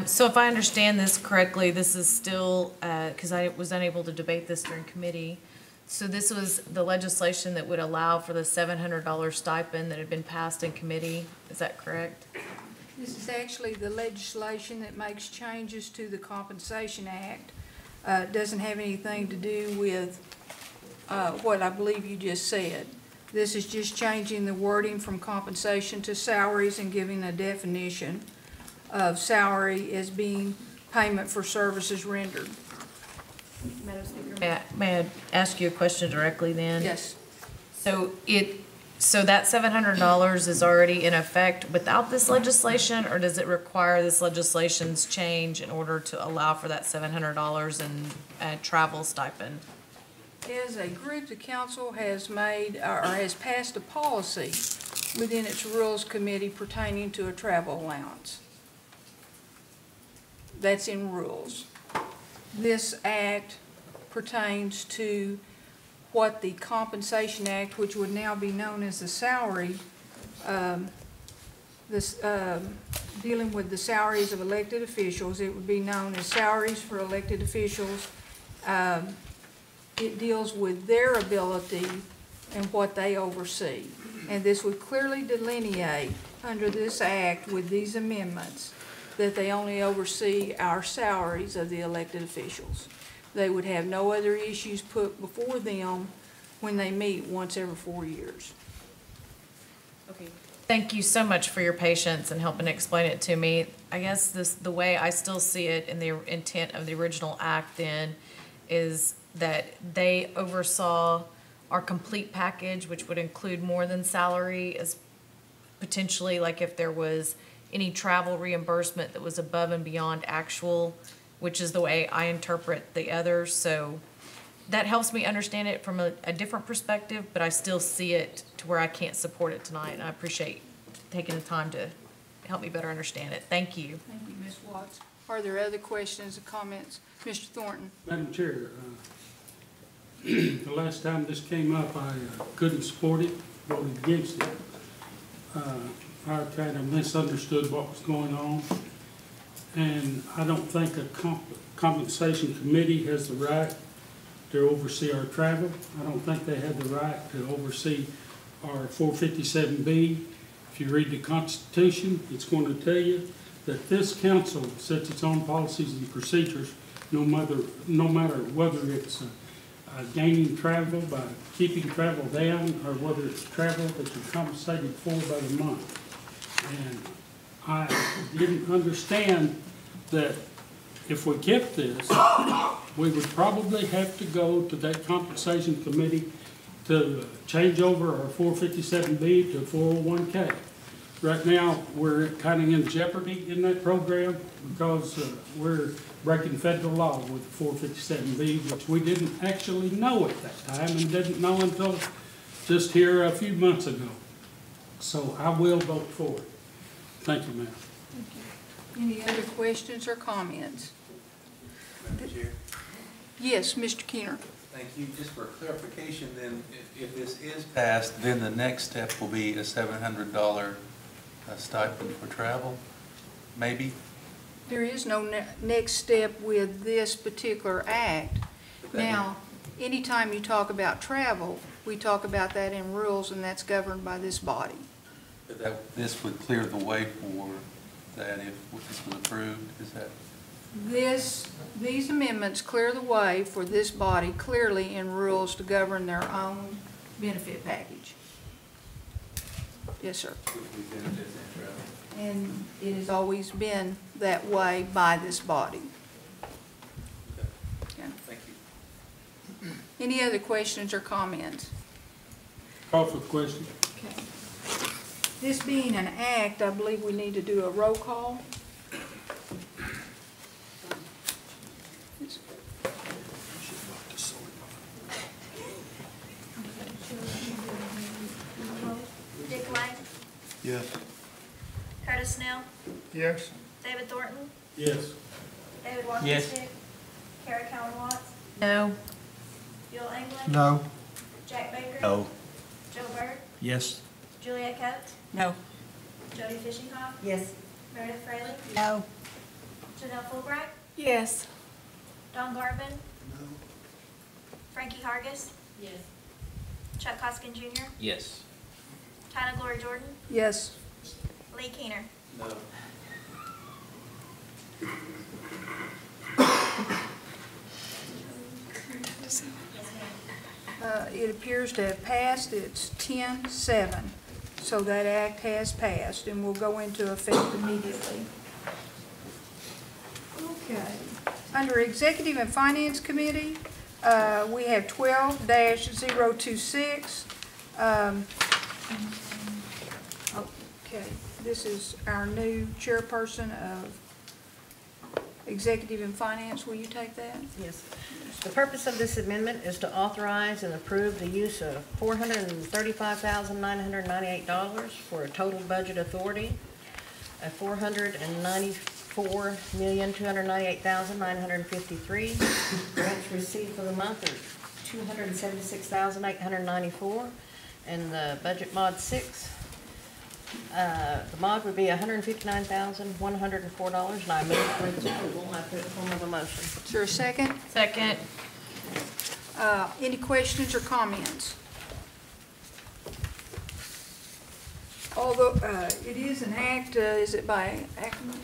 So if I understand this correctly, this is still, because I was unable to debate this during committee, so this was the legislation that would allow for the $700 stipend that had been passed in committee. Is that correct? This is actually the legislation that makes changes to the Compensation Act. Doesn't have anything to do with what I believe you just said. This is just changing the wording from compensation to salaries and giving a definition of salary as being payment for services rendered. Madam Speaker, may I ask you a question directly then? Yes. So that $700 is already in effect without this legislation, or does it require this legislation's change in order to allow for that $700 in travel stipend? As a group, the council has made, or has passed a policy within its Rules Committee pertaining to a travel allowance. That's in rules. This act pertains to what the Compensation Act, which would now be known as the salary, dealing with the salaries of elected officials. It would be known as salaries for elected officials. It deals with their ability and what they oversee. And this would clearly delineate under this act with these amendments that they only oversee our salaries of the elected officials. They would have no other issues put before them when they meet once every 4 years. Okay. Thank you so much for your patience and helping explain it to me. I guess the way I still see it in the intent of the original act then is that they oversaw our complete package, which would include more than salary, as potentially like if there was any travel reimbursement that was above and beyond actual, which is the way I interpret the others. So that helps me understand it from a different perspective, but I still see it to where I can't support it tonight. And I appreciate taking the time to help me better understand it. Thank you. Thank you, Ms. Watts. Are there other questions or comments? Mr. Thornton. Madam Chair, the last time this came up, I couldn't support it, voted against it. I kind of misunderstood what was going on, and I don't think a compensation committee has the right to oversee our travel. I don't think they have the right to oversee our 457B. If you read the Constitution, it's going to tell you that this council sets its own policies and procedures, no matter whether it's gaining travel by keeping travel down, or whether it's travel that you're compensated for by the month. And I didn't understand that if we kept this, we would probably have to go to that compensation committee to change over our 457B to 401K. Right now, we're kind of in jeopardy in that program because we're breaking federal law with the 457B, which we didn't actually know at that time and didn't know until just here a few months ago. So I will vote for it. Thank you, ma'am. Thank you. Any other questions or comments? Madam Chair? Yes, Mr. Keener. Thank you. Just for clarification, then, if this is passed, then the next step will be a $700 stipend for travel, maybe? There is no next step with this particular act. Now, anytime you talk about travel, we talk about that in rules, and that's governed by this body. But this would clear the way for that if this was approved, is that? These amendments clear the way for this body clearly in rules to govern their own benefit package. Yes, sir. And it has always been that way by this body. Any other questions or comments? Call for the question. Okay. This being an act, I believe we need to do a roll call. Dick White, Yes. Curtis Snell, Yes. David Thornton, Yes. David Yes. Walkenstick, Kara Calvin Watts, No. Bill England, No. Jack Baker, No. Joe Byrd, Yes. Juliet Coates, No. Jody Fishinghoff, Yes. Meredith Fraley, No. Janelle Fulbright, Yes. Don Garvin, Frankie Hargis, Yes. Chuck Hoskin Jr., Yes. Tina Glory Jordan, Yes. Lee Keener. No. It appears to have passed. It's 10-7. So that act has passed and will go into effect immediately. Okay. Under Executive and Finance Committee, we have 12-026. Okay, this is our new chairperson of Executive and Finance. Will you take that? Yes. The purpose of this amendment is to authorize and approve the use of $435,998 for a total budget authority of $494,298,953. Grants received for the month are $276,894, and the budget mod 6. The mod would be $159,104, and I move for its approval. I put it in form of a motion. Is there a second? Second. Any questions or comments? Although it is an act, is it by acclamation?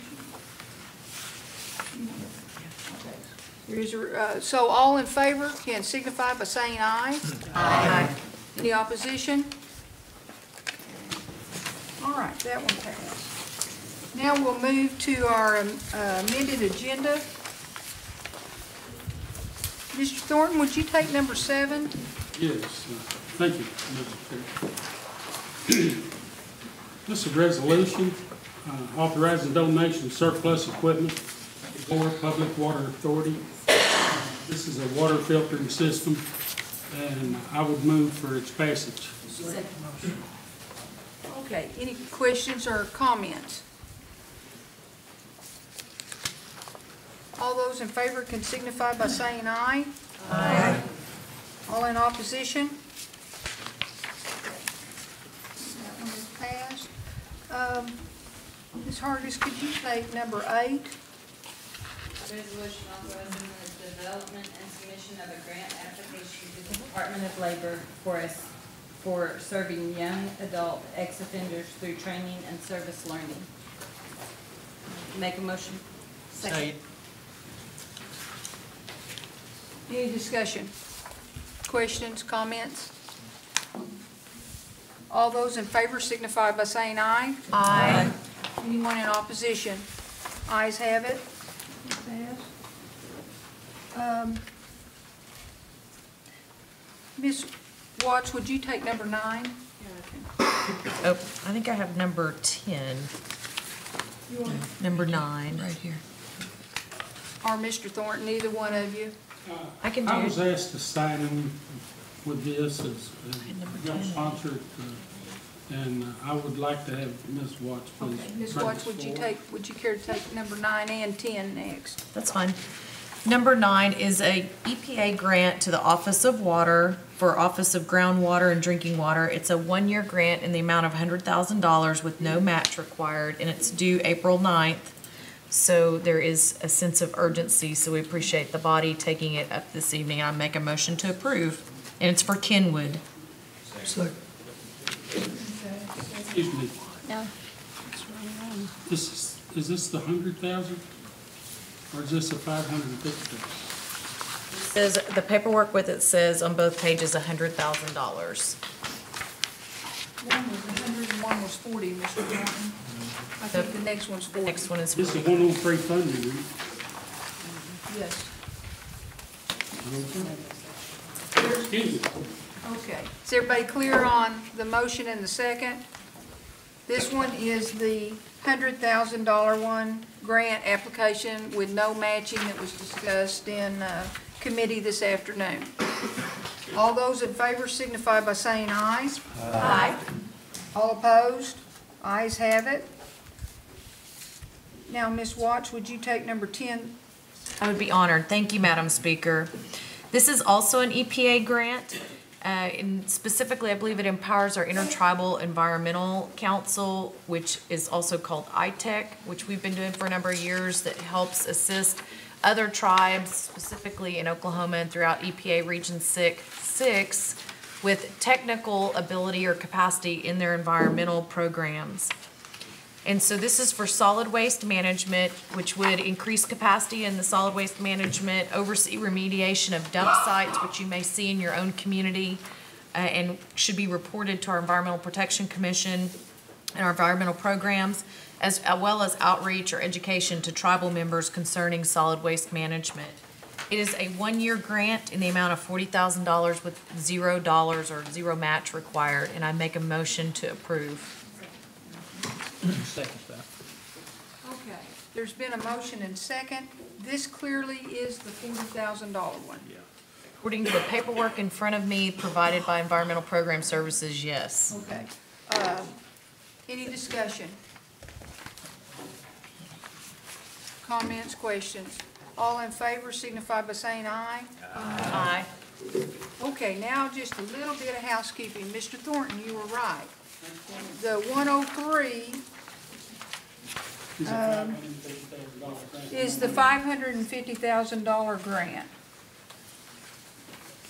So all in favor can signify by saying aye. Aye. Any opposition? All right, that one passed. Now we'll move to our amended agenda. Mr. Thornton, would you take number 7? Yes, thank you, Mr. Chair. This is a resolution authorizing donation of surplus equipment for Public Water Authority. This is a water filtering system, and I would move for its passage. Okay, any questions or comments? All those in favor can signify by saying aye. Aye. All in opposition? That one is passed. Ms. Hargis, could you take number 8? Resolution authorizing the development and submission of a grant application to the Department of Labor for serving young adult ex-offenders through training and service learning. Make a motion. Second. Any discussion? Questions, comments? All those in favor signify by saying aye. Aye. Anyone in opposition? Ayes have it. Ms. Watts, would you take number 9? Oh, I think I have number 10. Number 9, right here. Or Mr. Thornton, either one of you? I can do I it. was asked to sign in with this as a sponsor, and I would like to have Ms. Watts, please. Okay, Ms. bring Watts, this forward. would you care to take number 9 and 10 next? That's fine. Number 9 is a EPA grant to the Office of Water for Office of Groundwater and Drinking Water. It's a 1-year grant in the amount of $100,000 with no match required, and it's due April 9th. So there is a sense of urgency, so we appreciate the body taking it up this evening. I make a motion to approve, and it's for Kenwood. Second. Excuse me, Yeah. is this the 100,000? Or is this a 550,000? Says, the paperwork with it says on both pages $100,000. One was 100 and one was 40, Mr. Thornton. I think the next one's 40. Next one is This is one on free funding, right? Yes. Excuse me. Okay, is everybody clear on the motion and the second? This one is the $100,000 one, grant application with no matching that was discussed in committee this afternoon. All those in favor signify by saying aye. Aye. All opposed? Ayes have it. Now, Ms. Watts, would you take number 10? I would be honored. Thank you, Madam Speaker. This is also an EPA grant. And specifically, I believe it empowers our Intertribal Environmental Council, which is also called ITEC, which we've been doing for a number of years, that helps assist other tribes, specifically in Oklahoma and throughout EPA Region 6, with technical ability or capacity in their environmental programs. And so this is for solid waste management, which would increase capacity in the solid waste management, oversee remediation of dump sites, which you may see in your own community, and should be reported to our Environmental Protection Commission and our environmental programs, as well as outreach or education to tribal members concerning solid waste management. It is a one-year grant in the amount of $40,000 with $0 or zero match required, and I make a motion to approve. Second that. Okay, there's been a motion and second. This clearly is the $40,000 one. Yeah. According to the paperwork in front of me provided by Environmental Program Services, yes. Okay. Any discussion? Comments, questions? All in favor signify by saying aye. Aye. Okay, now just a little bit of housekeeping. Mr. Thornton, you were right. The 103 is the $550,000 grant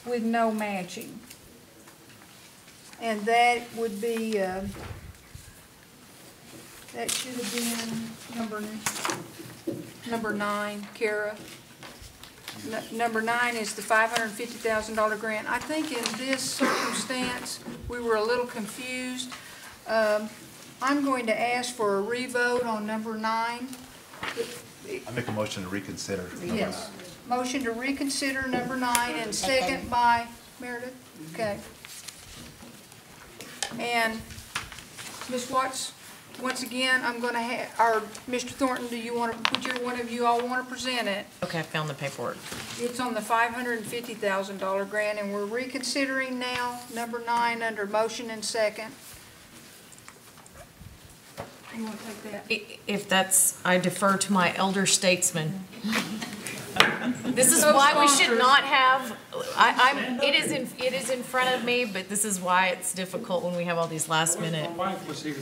with no matching. And that would be, that should have been number 9, Kara. Number 9 is the $550,000 grant. I think in this circumstance, we were a little confused. I'm going to ask for a revote on number 9. I make a motion to reconsider. Yes. Motion to reconsider number 9 and second by Meredith. Okay. And Ms. Watts, once again, I'm going to have, or Mr. Thornton, do you want to, would one of you all want to present it? Okay, I found the paperwork. It's on the $550,000 grant, and we're reconsidering now number 9 under motion and second. You want to take that? If that's, I defer to my elder statesman. This is why we should not have, it is in front of me, but this is why it's difficult when we have all these last minute. My wife was here.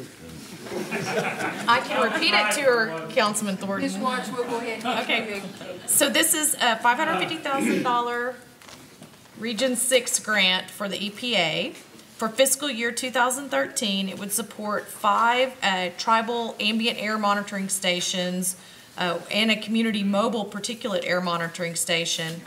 I can repeat it to her, Councilman Thornton. Ms. Watts, we'll go ahead. Okay, so this is a $550,000 Region 6 grant for the EPA. For fiscal year 2013, it would support 5 tribal ambient air monitoring stations and a community mobile particulate air monitoring station.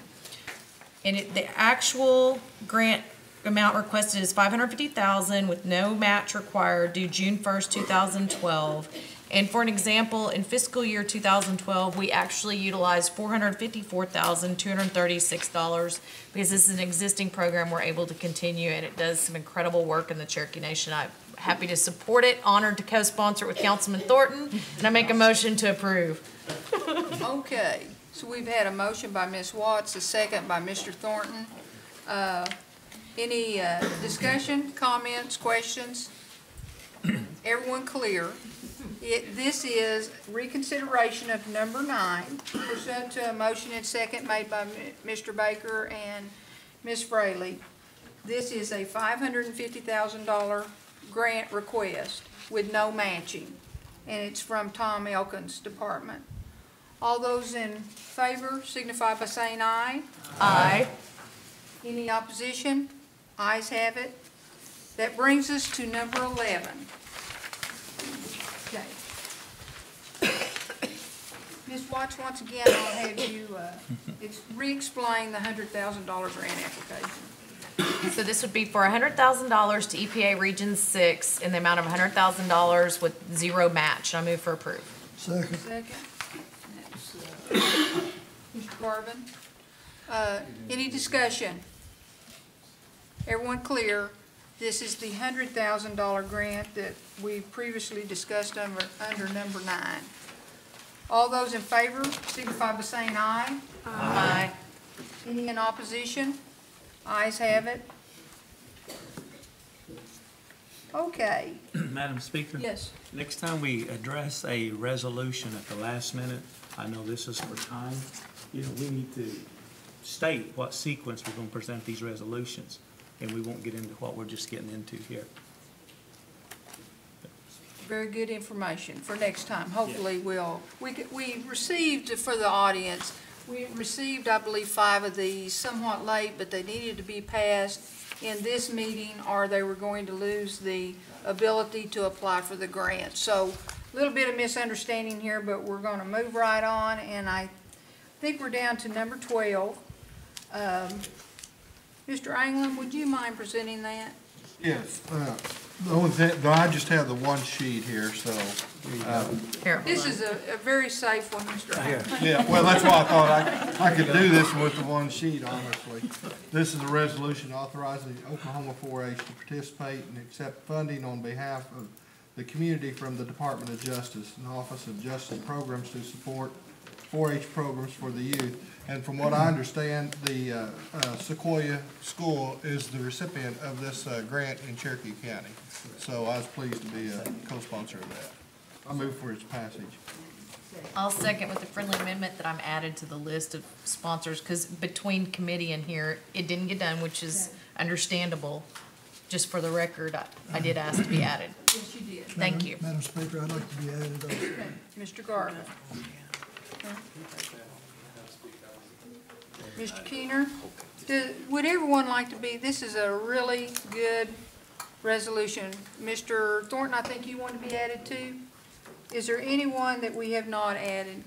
And the actual grant amount requested is $550,000 with no match required due June 1st, 2012. And for an example, in fiscal year 2012, we actually utilized $454,236 because this is an existing program we're able to continue, and it does some incredible work in the Cherokee Nation. I'm happy to support it, honored to co-sponsor it with Councilman Thornton, and I make a motion to approve. Okay, so we've had a motion by Ms. Watts, a second by Mr. Thornton. Any discussion, comments, questions? Everyone clear? This is reconsideration of number 9, pursuant to a motion and second made by Mr. Baker and Ms. Fraley. This is a $550,000 grant request with no matching, and it's from Tom Elkins' department. All those in favor signify by saying aye. Aye. Any opposition? Ayes have it. That brings us to number 11. Okay. Ms. Watts, once again, I'll have you re-explain the $100,000 grant application. So this would be for $100,000 to EPA Region 6 in the amount of $100,000 with 0 match. I move for approve. Second. Second. That's Mr. Garvin. Any discussion? Everyone clear? This is the $100,000 grant that we previously discussed under number 9. All those in favor signify by saying aye. Aye. Any in opposition? Ayes have it. Okay. Madam Speaker? Yes. Next time we address a resolution at the last minute, I know this is for time, we need to state what sequence we're going to present these resolutions, and we won't get into what we're just getting into here. Very good information for next time. Hopefully we received, for the audience, we received, I believe, 5 of these somewhat late, but they needed to be passed in this meeting or they were going to lose the ability to apply for the grant. So a little bit of misunderstanding here, but we're going to move right on, and I think we're down to number 12. Mr. Anglin, would you mind presenting that? Yes, the only thing, I just have the one sheet here, so. Here. This is a very safe one, Mr. Anglin. Yeah, well, that's why I thought I could do this with the one sheet, honestly. This is a resolution authorizing Oklahoma 4-H to participate and accept funding on behalf of the community from the Department of Justice and Office of Justice Programs to support 4-H programs for the youth. And from what I understand, the Sequoia School is the recipient of this grant in Cherokee County. So I was pleased to be a co-sponsor of that. I move for its passage. I'll second with a friendly amendment that I'm added to the list of sponsors, because between committee and here, it didn't get done, which is understandable. Just for the record, I did ask to be added. Yes, you did. Thank you. Madam Speaker, I'd like to be added also. Mr. Garland. Mr. Keener, would everyone like to be, this is a really good resolution. Mr. Thornton, I think you want to be added too. Is there anyone that we have not added?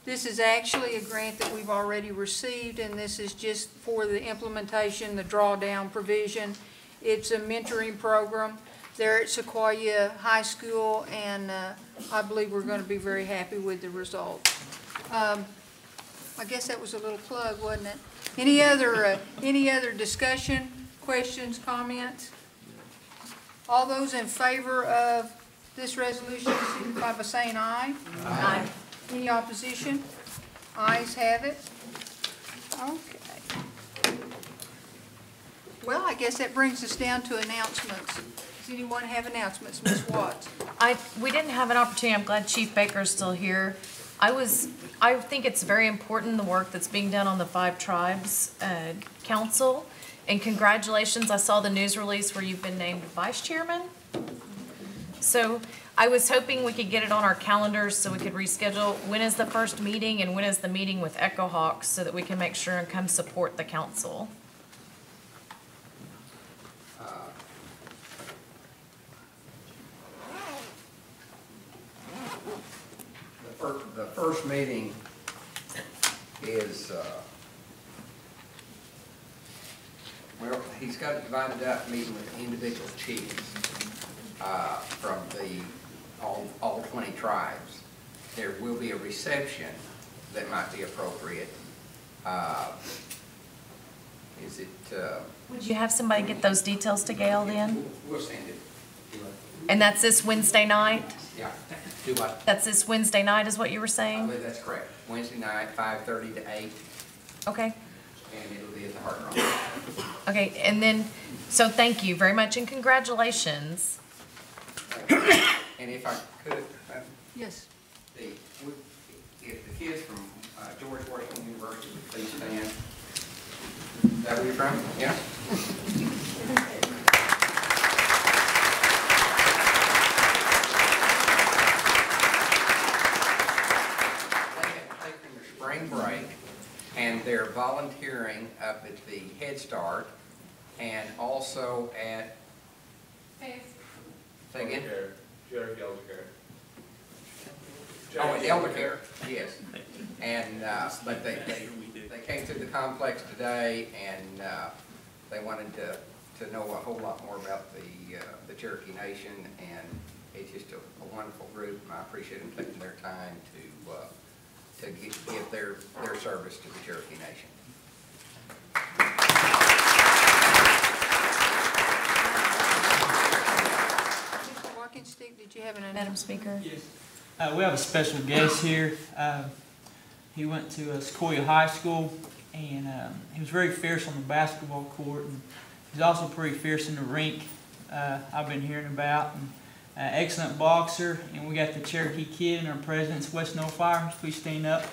This is actually a grant that we've already received, and this is just for the implementation, the drawdown provision. It's a mentoring program. They're at Sequoia High School, and I believe we're going to be very happy with the result. I guess that was a little plug, wasn't it? Any other discussion, questions, comments? All those in favor of this resolution signify by saying aye. Aye. Any opposition? Ayes have it. Okay. Well, I guess that brings us down to announcements. Does anyone have announcements? Ms. Watts? We didn't have an opportunity. I'm glad Chief Baker is still here. I think it's very important, the work that's being done on the 5 Tribes Council. And congratulations, I saw the news release where you've been named vice chairman. So I was hoping we could get it on our calendars so we could reschedule. When is the first meeting and when is the meeting with Echo Hawks so that we can make sure and come support the council? The first meeting is, well, he's got it divided up, meeting with individual chiefs from all 20 tribes. There will be a reception that might be appropriate. Is it? Would you have somebody get those details to Gail then? We'll send it. And that's this Wednesday night? Yeah. Do what? That's this Wednesday night is what you were I saying? believe that's correct. Wednesday night, 5:30 to 8. Okay. And it'll be at the Hard Rock. Okay, and then, so thank you very much and congratulations. And if I could, yes. If the kids from George Washington University would please stand. Is that where you're from? Yeah. Spring break, and they're volunteering up at the Head Start and also at say again? Cherokee Elder Care. Oh, at Elder Care, yes. And but they came through the complex today, and they wanted to know a whole lot more about the Cherokee Nation, and it's just a wonderful group, and I appreciate them taking their time to give their service to the Cherokee Nation. have an Madam announcement? Speaker? We have a special guest here. He went to Sequoia High School, and he was very fierce on the basketball court. And he's also pretty fierce in the rink. I've been hearing about. And, excellent boxer, and we got the Cherokee kid and our president's West No Fire. Please stand up.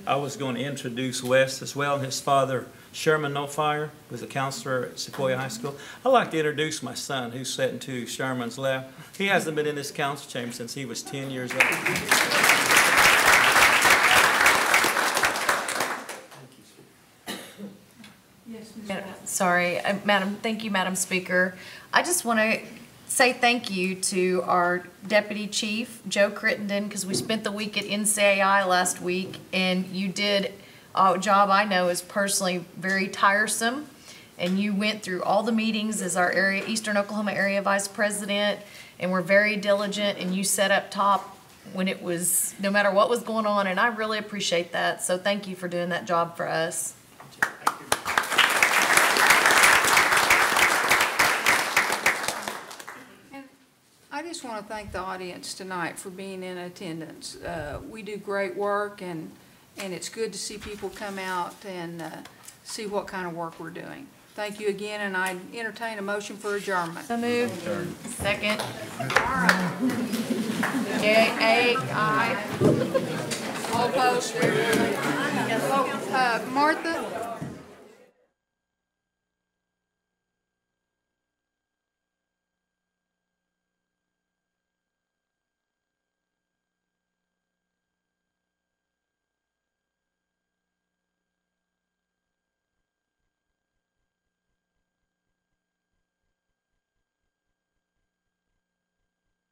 I was going to introduce Wes as well. His father, Sherman No Fire, was a counselor at Sequoia High School. I'd like to introduce my son, who's sitting to Sherman's left. He hasn't been in this council chamber since he was 10 years old. Sorry, Madam, thank you, Madam Speaker. I just want to say thank you to our Deputy Chief, Joe Crittenden, because we spent the week at NCAI last week, and you did a job I know is personally very tiresome, and you went through all the meetings as our Eastern Oklahoma Area Vice President, and were very diligent, and you set up top when it was, no matter what was going on, and I really appreciate that, so thank you for doing that job for us. I just want to thank the audience tonight for being in attendance. We do great work, and it's good to see people come out and see what kind of work we're doing. Thank you again, and I entertain a motion for adjournment. So moved. Second. Aye. All opposed? Martha?